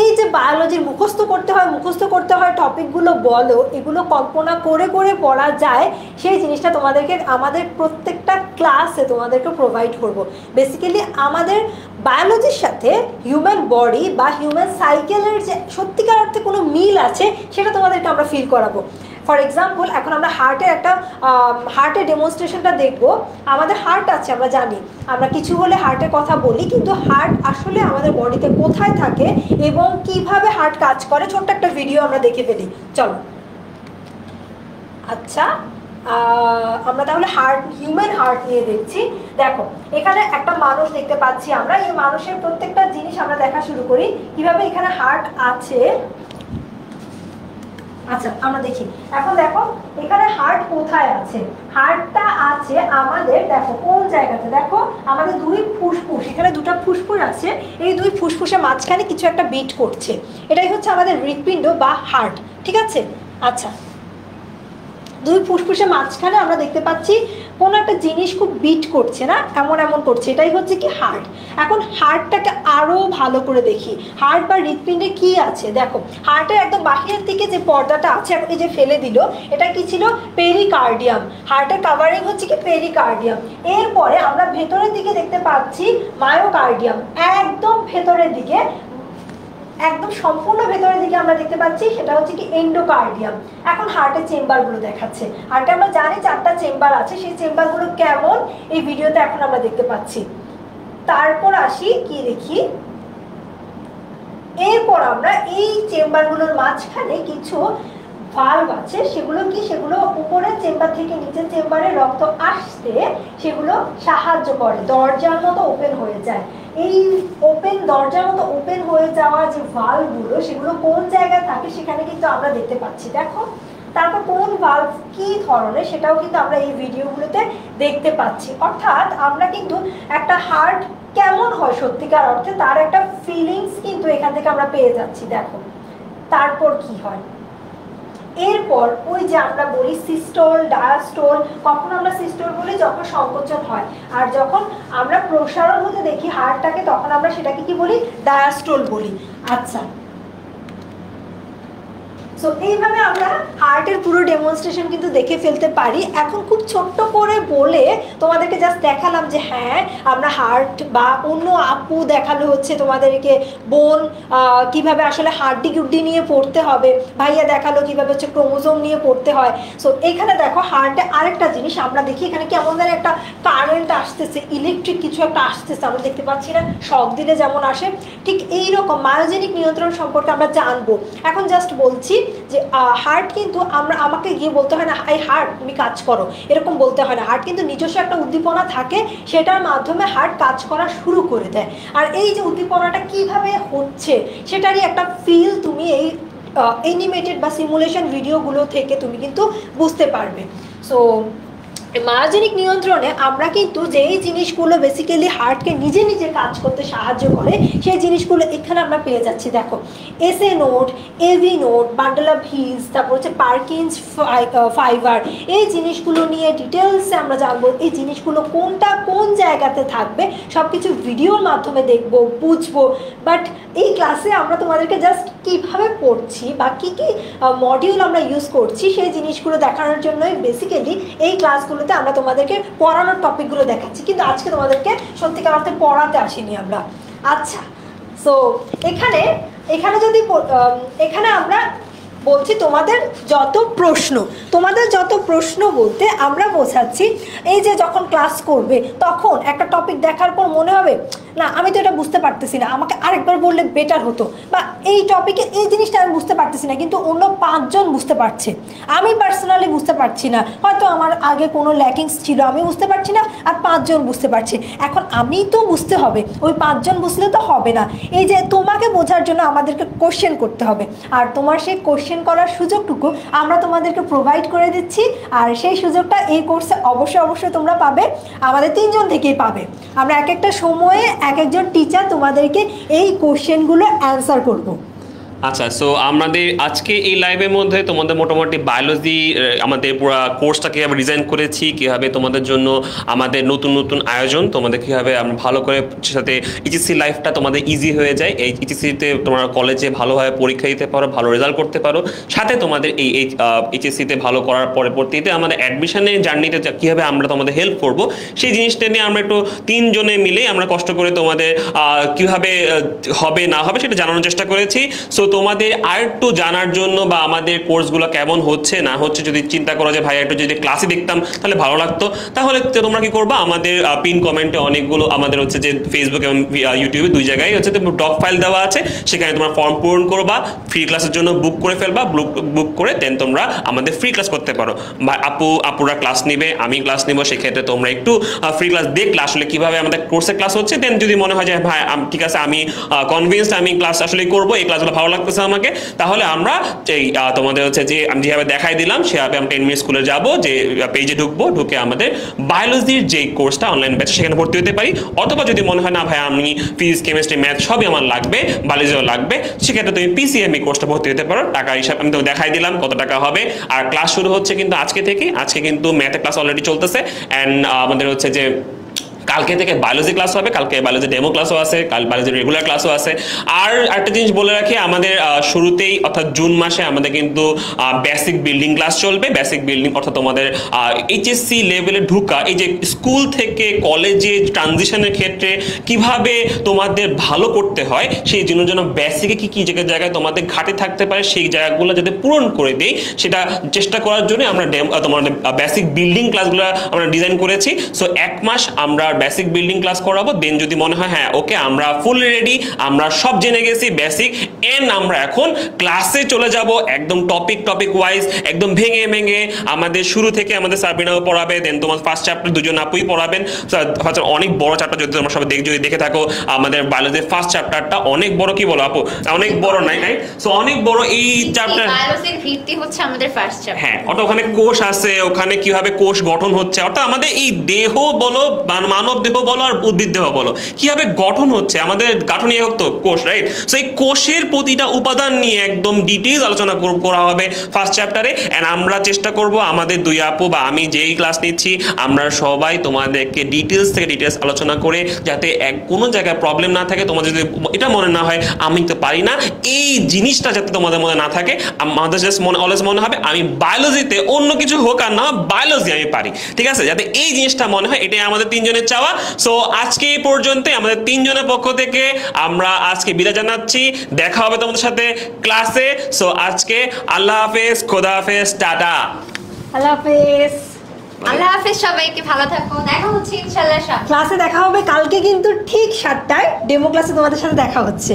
এই যে বায়োলজির মুখস্থ করতে হয় টপিকগুলো বলো, এগুলো কল্পনা করে করে পড়া যায়, সেই জিনিসটা তোমাদেরকে আমাদের প্রত্যেকটা ক্লাসে তোমাদেরকে প্রোভাইড করব। বেসিক্যালি আমাদের বায়োলজির সাথে হিউম্যান বডি বা হিউম্যান সাইকেলের যে সত্যিকার অর্থে কোনো মিল আছে সেটা তোমাদেরকে আমরা ফিল করাবো। ফর এক্সাম্পল এখন আমরা হার্টের ডেমনস্ট্রেশনটা দেখবো। আমাদের হার্ট আছে আমরা জানি, আমরা কিছু হলে হার্টের কথা বলি, কিন্তু হার্ট আসলে আমাদের বডিতে কোথায় থাকে এবং কিভাবে হার্ট কাজ করে ছোট্ট একটা ভিডিও আমরা দেখে ফেলি, চলো। আচ্ছা আমরা তাহলে হিউম্যান হার্ট নিয়ে দেখছি। দেখো এখানে একটা মানুষ দেখতে পাচ্ছি আমরা, এই মানুষের প্রত্যেকটা জিনিস আমরা দেখা শুরু করি কিভাবে এখানে হার্ট আছে। আচ্ছা আমরা দেখি, এখন দেখো এখানে হার্ট কোথায় আছে, হার্টটা আছে আমাদের দেখো কোন জায়গাতে, দেখো আমাদের দুই ফুসফুস, এখানে দুটো ফুসফুস আছে, এই দুই ফুসফুসের মাঝখানে কিছু একটা বিট করছে, এটাই হচ্ছে আমাদের হৃৎপিণ্ড বা হার্ট, ঠিক আছে। আচ্ছা দুই ফুসফুসের মাঝখানে আমরা দেখতে পাচ্ছি কোনো একটা জিনিস খুব বিট করছে না, এমন করছে, এটাই হচ্ছে কি হার্ট। এখন হার্টটাকে আরো ভালো করে দেখি, হার্ট বা হৃৎপিণ্ডে কি আছে। দেখো হার্টের একদম বাহিরের দিকে যে পর্দাটা আছে, এই যে ফেলে দিল, এটা কি ছিল পেরিকার্ডিয়াম, হার্টের কাভারিং হচ্ছে কি পেরিকার্ডিয়াম। এরপরে আমরা ভেতরের দিকে দেখতে পাচ্ছি মায়োকার্ডিয়াম, একদম ভেতরের দিকে, একদম সম্পূর্ণ ভেতরের দিকে আমরা দেখতে পাচ্ছি সেটা হচ্ছে কি এন্ডোকার্ডিয়াম। এখন হার্টের চেম্বারগুলো দেখাচ্ছে, হার্টে আমরা জানি 4টা চেম্বার আছে, সেই চেম্বারগুলো কেমন এই ভিডিওতে এখন আমরা দেখতে পাচ্ছি। তারপর আসি কি দেখি, এরপর আমরা এই চেম্বারগুলোর মাঝখানে কিছু ভালভ আছে, সেগুলো কি, সেগুলো উপরের চেম্বার থেকে নিচের চেম্বারে রক্ত আসতে সেগুলো সাহায্য করে, দরজার মতো ওপেন হয়ে যায়। এই ওপেন দরজার মতো ওপেন হয়ে যাওয়া যে ভালভগুলো সেগুলো কোন জায়গায় থাকে সেখানে কিন্তু আমরা দেখতে পাচ্ছি। দেখো, তারপর কোন ভালভ কি ধরনের সেটাও কিন্তু আমরা এই ভিডিওগুলোতে দেখতে পাচ্ছি। অর্থাৎ আমরা কিন্তু একটা হার্ট কেমন হয় সত্যিকার অর্থে তার একটা ফিলিংস কিন্তু এখান থেকে আমরা পেয়ে যাচ্ছি। দেখো তারপর কি হয়, এরপর ওই যে আমরা বলি সিস্টোল ডায়াস্টোল, কখন আমরা সিস্টোল বলি যখন সংকোচন হয়, আর যখন আমরা প্রসারণ হতে দেখি হার্টটাকে তখন আমরা সেটাকে কি বলি, ডায়াস্টোল বলি। আচ্ছা, সো এইভাবে আমরা হার্টের পুরো ডেমনস্ট্রেশন কিন্তু দেখে ফেলতে পারি। এখন খুব ছোট্ট করে বলে তোমাদেরকে জাস্ট দেখালাম যে হ্যাঁ আমরা হার্ট, বা অন্য আপু দেখালো হচ্ছে তোমাদেরকে বোন কিভাবে আসলে হাড্ডি গুড্ডি নিয়ে পড়তে হবে, ভাইয়া দেখালো কিভাবে হচ্ছে ক্রোমোজোম নিয়ে পড়তে হয়। সো এখানে দেখো হার্টে আরেকটা জিনিস আমরা দেখি, এখানে কেমন ধরে একটা কারেন্ট আসতেছে, ইলেকট্রিক কিছু একটা আসতেছে, আমরা দেখতে পাচ্ছি না, শক দিলে যেমন আসে, ঠিক এইরকম মায়োজেনিক নিয়ন্ত্রণ সম্পর্কে আমরা জানবো। এখন জাস্ট বলছি যে হার্ট কিন্তু আমাকে গিয়ে বলতে হয় না এই হার্ট তুমি কাজ করো, এরকম বলতে হয় না। হার্ট কিন্তু নিজস্ব একটা উদ্দীপনা থাকে, সেটার মাধ্যমে হার্ট কাজ করা শুরু করে দেয়। আর এই যে উদ্দীপনাটা কিভাবে হচ্ছে সেটারই একটা ফিল তুমি এই অ্যানিমেটেড বা সিমুলেশন ভিডিওগুলো থেকে তুমি কিন্তু বুঝতে পারবে। সো মায়োজেনিক নিয়ন্ত্রণে আমরা কিন্তু যেই জিনিসগুলো বেসিক্যালি হার্টকে নিজে নিজে কাজ করতে সাহায্য করে সেই জিনিসগুলো এখানে আমরা পেয়ে যাচ্ছি। দেখো SA node, AV node, bundle of His, তারপর হচ্ছে পার্কিন্স ফাইবার, এই জিনিসগুলো নিয়ে ডিটেলসে আমরা জানবো। এই জিনিসগুলো কোনটা কোন জায়গাতে থাকবে সব কিছু ভিডিওর মাধ্যমে দেখবো, বুঝবো। বাট এই ক্লাসে আমরা তোমাদেরকে জাস্ট কীভাবে পড়ছি বা কী কী মডিউল আমরা ইউজ করছি সেই জিনিসগুলো দেখানোর জন্যই বেসিক্যালি এই ক্লাসগুলোতে আমরা তোমাদেরকে পড়ানোর টপিকগুলো দেখাচ্ছি, কিন্তু আজকে তোমাদেরকে সত্যিকার অর্থে পড়াতে আসিনি আমরা। আচ্ছা, সো এখানে যদি এখানে আমরা বলছি তোমাদের যত প্রশ্ন বলতে আমরা বোঝাচ্ছি এই যে যখন ক্লাস করবে তখন একটা টপিক দেখার পর মনে হবে না আমি তো এটা বুঝতে পারতেছি না, আমাকে আরেকবার বললে বেটার হতো, বা এই টপিকে এই জিনিসটা আমি বুঝতে পারতেছি না কিন্তু অন্য 5 জন বুঝতে পারছে, আমি পার্সোনালি বুঝতে পারছি না, হয়তো আমার আগে কোনো ল্যাকিংস ছিল আমি বুঝতে পারছি না, আর 5 জন বুঝতে পারছে। এখন আমি তো বুঝতে হবে, ওই 5 জন বুঝলে তো হবে না। এই যে তোমাকে বোঝার জন্য আমাদেরকে কোশ্চেন করতে হবে, আর তোমার সেই কোশ্চেন করার সুযোগটুকু আমরা তোমাদেরকে প্রোভাইড করে দিচ্ছি। আর সেই সুযোগটা এই কোর্সে অবশ্যই তোমরা পাবে, আমাদের 3 জন থেকেই পাবে। আমরা এক একটা সময়ে এক একজন টিচার তোমাদেরকে এই কোশ্চেনগুলো অ্যান্সার করবো। আচ্ছা, সো আমাদের আজকে এই লাইভের মধ্যে তোমাদের মোটামুটি বায়োলজি আমাদের পুরো কোর্সটা কীভাবে ডিজাইন করেছি, কীভাবে তোমাদের জন্য আমাদের নতুন আয়োজন, তোমাদের কীভাবে আমরা ভালো করে সাথে এইচএসসি লাইফটা তোমাদের ইজি হয়ে যায়, এই এইচএসসিতে তোমরা কলেজে ভালোভাবে পরীক্ষা দিতে পারো, ভালো রেজাল্ট করতে পারো, সাথে তোমাদের এই এইচএসসিতে ভালো করার পরবর্তীতে আমাদের অ্যাডমিশনের জার্নিতে কীভাবে আমরা তোমাদের হেল্প করব সেই জিনিসটা নিয়ে আমরা একটু 3 জনে মিলে আমরা কষ্ট করে তোমাদের কীভাবে হবে না হবে সেটা জানানোর চেষ্টা করেছি। সো তোমাদের আর একটু জানার জন্য বা আমাদের কোর্সগুলো কেমন হচ্ছে না হচ্ছে যদি চিন্তা করো যে ভাই একটু যদি ক্লাসে দেখতাম তাহলে ভালো লাগতো, তাহলে তোমরা কি করবা, আমাদের পিন কমেন্টে অনেকগুলো আমাদের হচ্ছে যে ফেসবুক এবং ইউটিউবে 2 জায়গায় হচ্ছে ডক ফাইল দেওয়া আছে, সেখানে তোমরা ফর্ম পূরণ করবা, ফ্রি ক্লাসের জন্য বুক করে ফেলবা, বুক করে দেন তোমরা আমাদের ফ্রি ক্লাস করতে পারো। আপুরা ক্লাস নিবে, আমি ক্লাস নিব, সেক্ষেত্রে তোমরা একটু ফ্রি ক্লাস দেখলে আসলে কিভাবে আমাদের কোর্সে ক্লাস হচ্ছে, দেন যদি মনে হয় যে ভাই ঠিক আছে আমি কনভিন্সড আমি ক্লাস আসলে করবো, এই ক্লাসগুলো ভালো লাগতেছে আমাকে, তাহলে আমরা এই তোমাদের হচ্ছে যে আমি যেভাবে দেখাই দিলাম সেভাবে আমরা 10 মিনিট স্কুলে যাবো, যে পেজে ঢুকে আমাদের বায়োলজির যে কোর্সটা অনলাইন ব্যাচ সেখানে ভর্তি হতে পারি। অথবা যদি মনে হয় না ভাই আমি ফিজিক্স কেমিস্ট্রি ম্যাথ সবই আমার লাগবে, বায়োলজিও লাগবে, সেক্ষেত্রে তুমি পিসিএমই কোর্সটা ভর্তি হতে পারো। টাকা হিসাব আমি তো দেখাই দিলাম কত টাকা হবে। আর ক্লাস শুরু হচ্ছে কিন্তু আজকে থেকে, আজকে কিন্তু ম্যাথের ক্লাস অলরেডি চলতেছে, অ্যান্ড আমাদের হচ্ছে যে কালকে থেকে বায়োলজি ক্লাস হবে, কালকে বায়োলজি ডেমো ক্লাসও আছে, কাল বায়োলজি রেগুলার ক্লাসও আছে। আর একটা জিনিস বলে রাখি, আমাদের শুরুতেই অর্থাৎ জুন মাসে আমাদের কিন্তু বেসিক বিল্ডিং ক্লাস চলবে। বেসিক বিল্ডিং অর্থাৎ তোমাদের এইচএসসি লেভেলে ঢুকা, এই যে স্কুল থেকে কলেজে ট্রানজিশনের ক্ষেত্রে কিভাবে তোমাদের ভালো করতে হয় সেই জন্য যেন বেসিকে কি জায়গায় তোমাদের ঘাটে থাকতে পারে সেই জায়গাগুলো যাতে পূরণ করে দেই সেটা চেষ্টা করার জন্য আমরা তোমাদের বেসিক বিল্ডিং ক্লাসগুলো আমরা ডিজাইন করেছি। সো 1 মাস আমরা বেসিক বিল্ডিং ক্লাস করাবো, দেন যদি মনে হয় হ্যাঁ ওকে আমরা ফুল রেডি, আমরা সব জেনে গেছি বেসিক, এন্ড আমরা এখন ক্লাসে চলে যাব একদম টপিক ওয়াইজ, একদম ভেঙে ভেঙে আমাদের শুরু থেকে আমাদের সাবিনাও পড়াবে, দেন তোমার ফার্স্ট চ্যাপ্টার দুজন আপুই পড়াবেন। অনেক বড় চ্যাপ্টার, যদি তোমরা সবাই যদি দেখে থাকো আমাদের বায়োলজির ফার্স্ট চ্যাপ্টারটা অনেক বড়, কি বলো আপু অনেক বড় নাই? সো অনেক বড় এই চ্যাপ্টার, বায়োলজির ভিত্তি হচ্ছে আমাদের ফার্স্ট চ্যাপ্টার। হ্যাঁ ওটা ওখানে কোষ আছে, ওখানে কিভাবে কোষ গঠন হচ্ছে, অর্থাৎ আমাদের এই দেহ বলো, মানব দেহ বলো আর উদ্ভিদ দেহ বলো, কিভাবে গঠন হচ্ছে, আমাদের গাঠনিক একক তো কোষ, রাইট? সো এই কোষের প্রতিটা উপাদান নিয়ে একদম ডিটেইলস আলোচনা করা হবে ফার্স্ট চ্যাপ্টারে। এন্ড আমরা চেষ্টা করব আমাদের দুই আপু বা আমি যেই ক্লাস নিচ্ছি আমরা সবাই তোমাদেরকে ডিটেইলস থেকে ডিটেইলস আলোচনা করে, যাতে কোনো জায়গায় প্রবলেম না থাকে, তোমাদের যদি এটা মনে না হয় আমি তো পারি না, এই জিনিসটা যাতে তোমাদের মনে না থাকে। আমাদের জাস্ট অলওয়েজ মনে হবে আমি বায়োলজিতে অন্য কিছু হোক আর না বায়োলজি আমি পারি, ঠিক আছে? যাতে এই জিনিসটা মনে হয়, এটাই আমাদের তিনজনের চাওয়া। সো আজকে এই পর্যন্ত আমাদের তিনজনের পক্ষ থেকে আমরা আজকে বিদায় জানাচ্ছি, দেখা হবে তোমাদের সাথে ক্লাসে। সো আজকে আল্লাহ হাফেজ, খোদা হাফেজ, টাটা। আল্লাহ হাফেজ। আল্লাহ হাফেজ, সবাইকে ভালো থাকো, দেখা হচ্ছে ইনশাআল্লাহ। ক্লাসে দেখা হবে কালকে কিন্তু ঠিক 7টায়, ডেমো ক্লাসে তোমাদের সাথে দেখা হচ্ছে।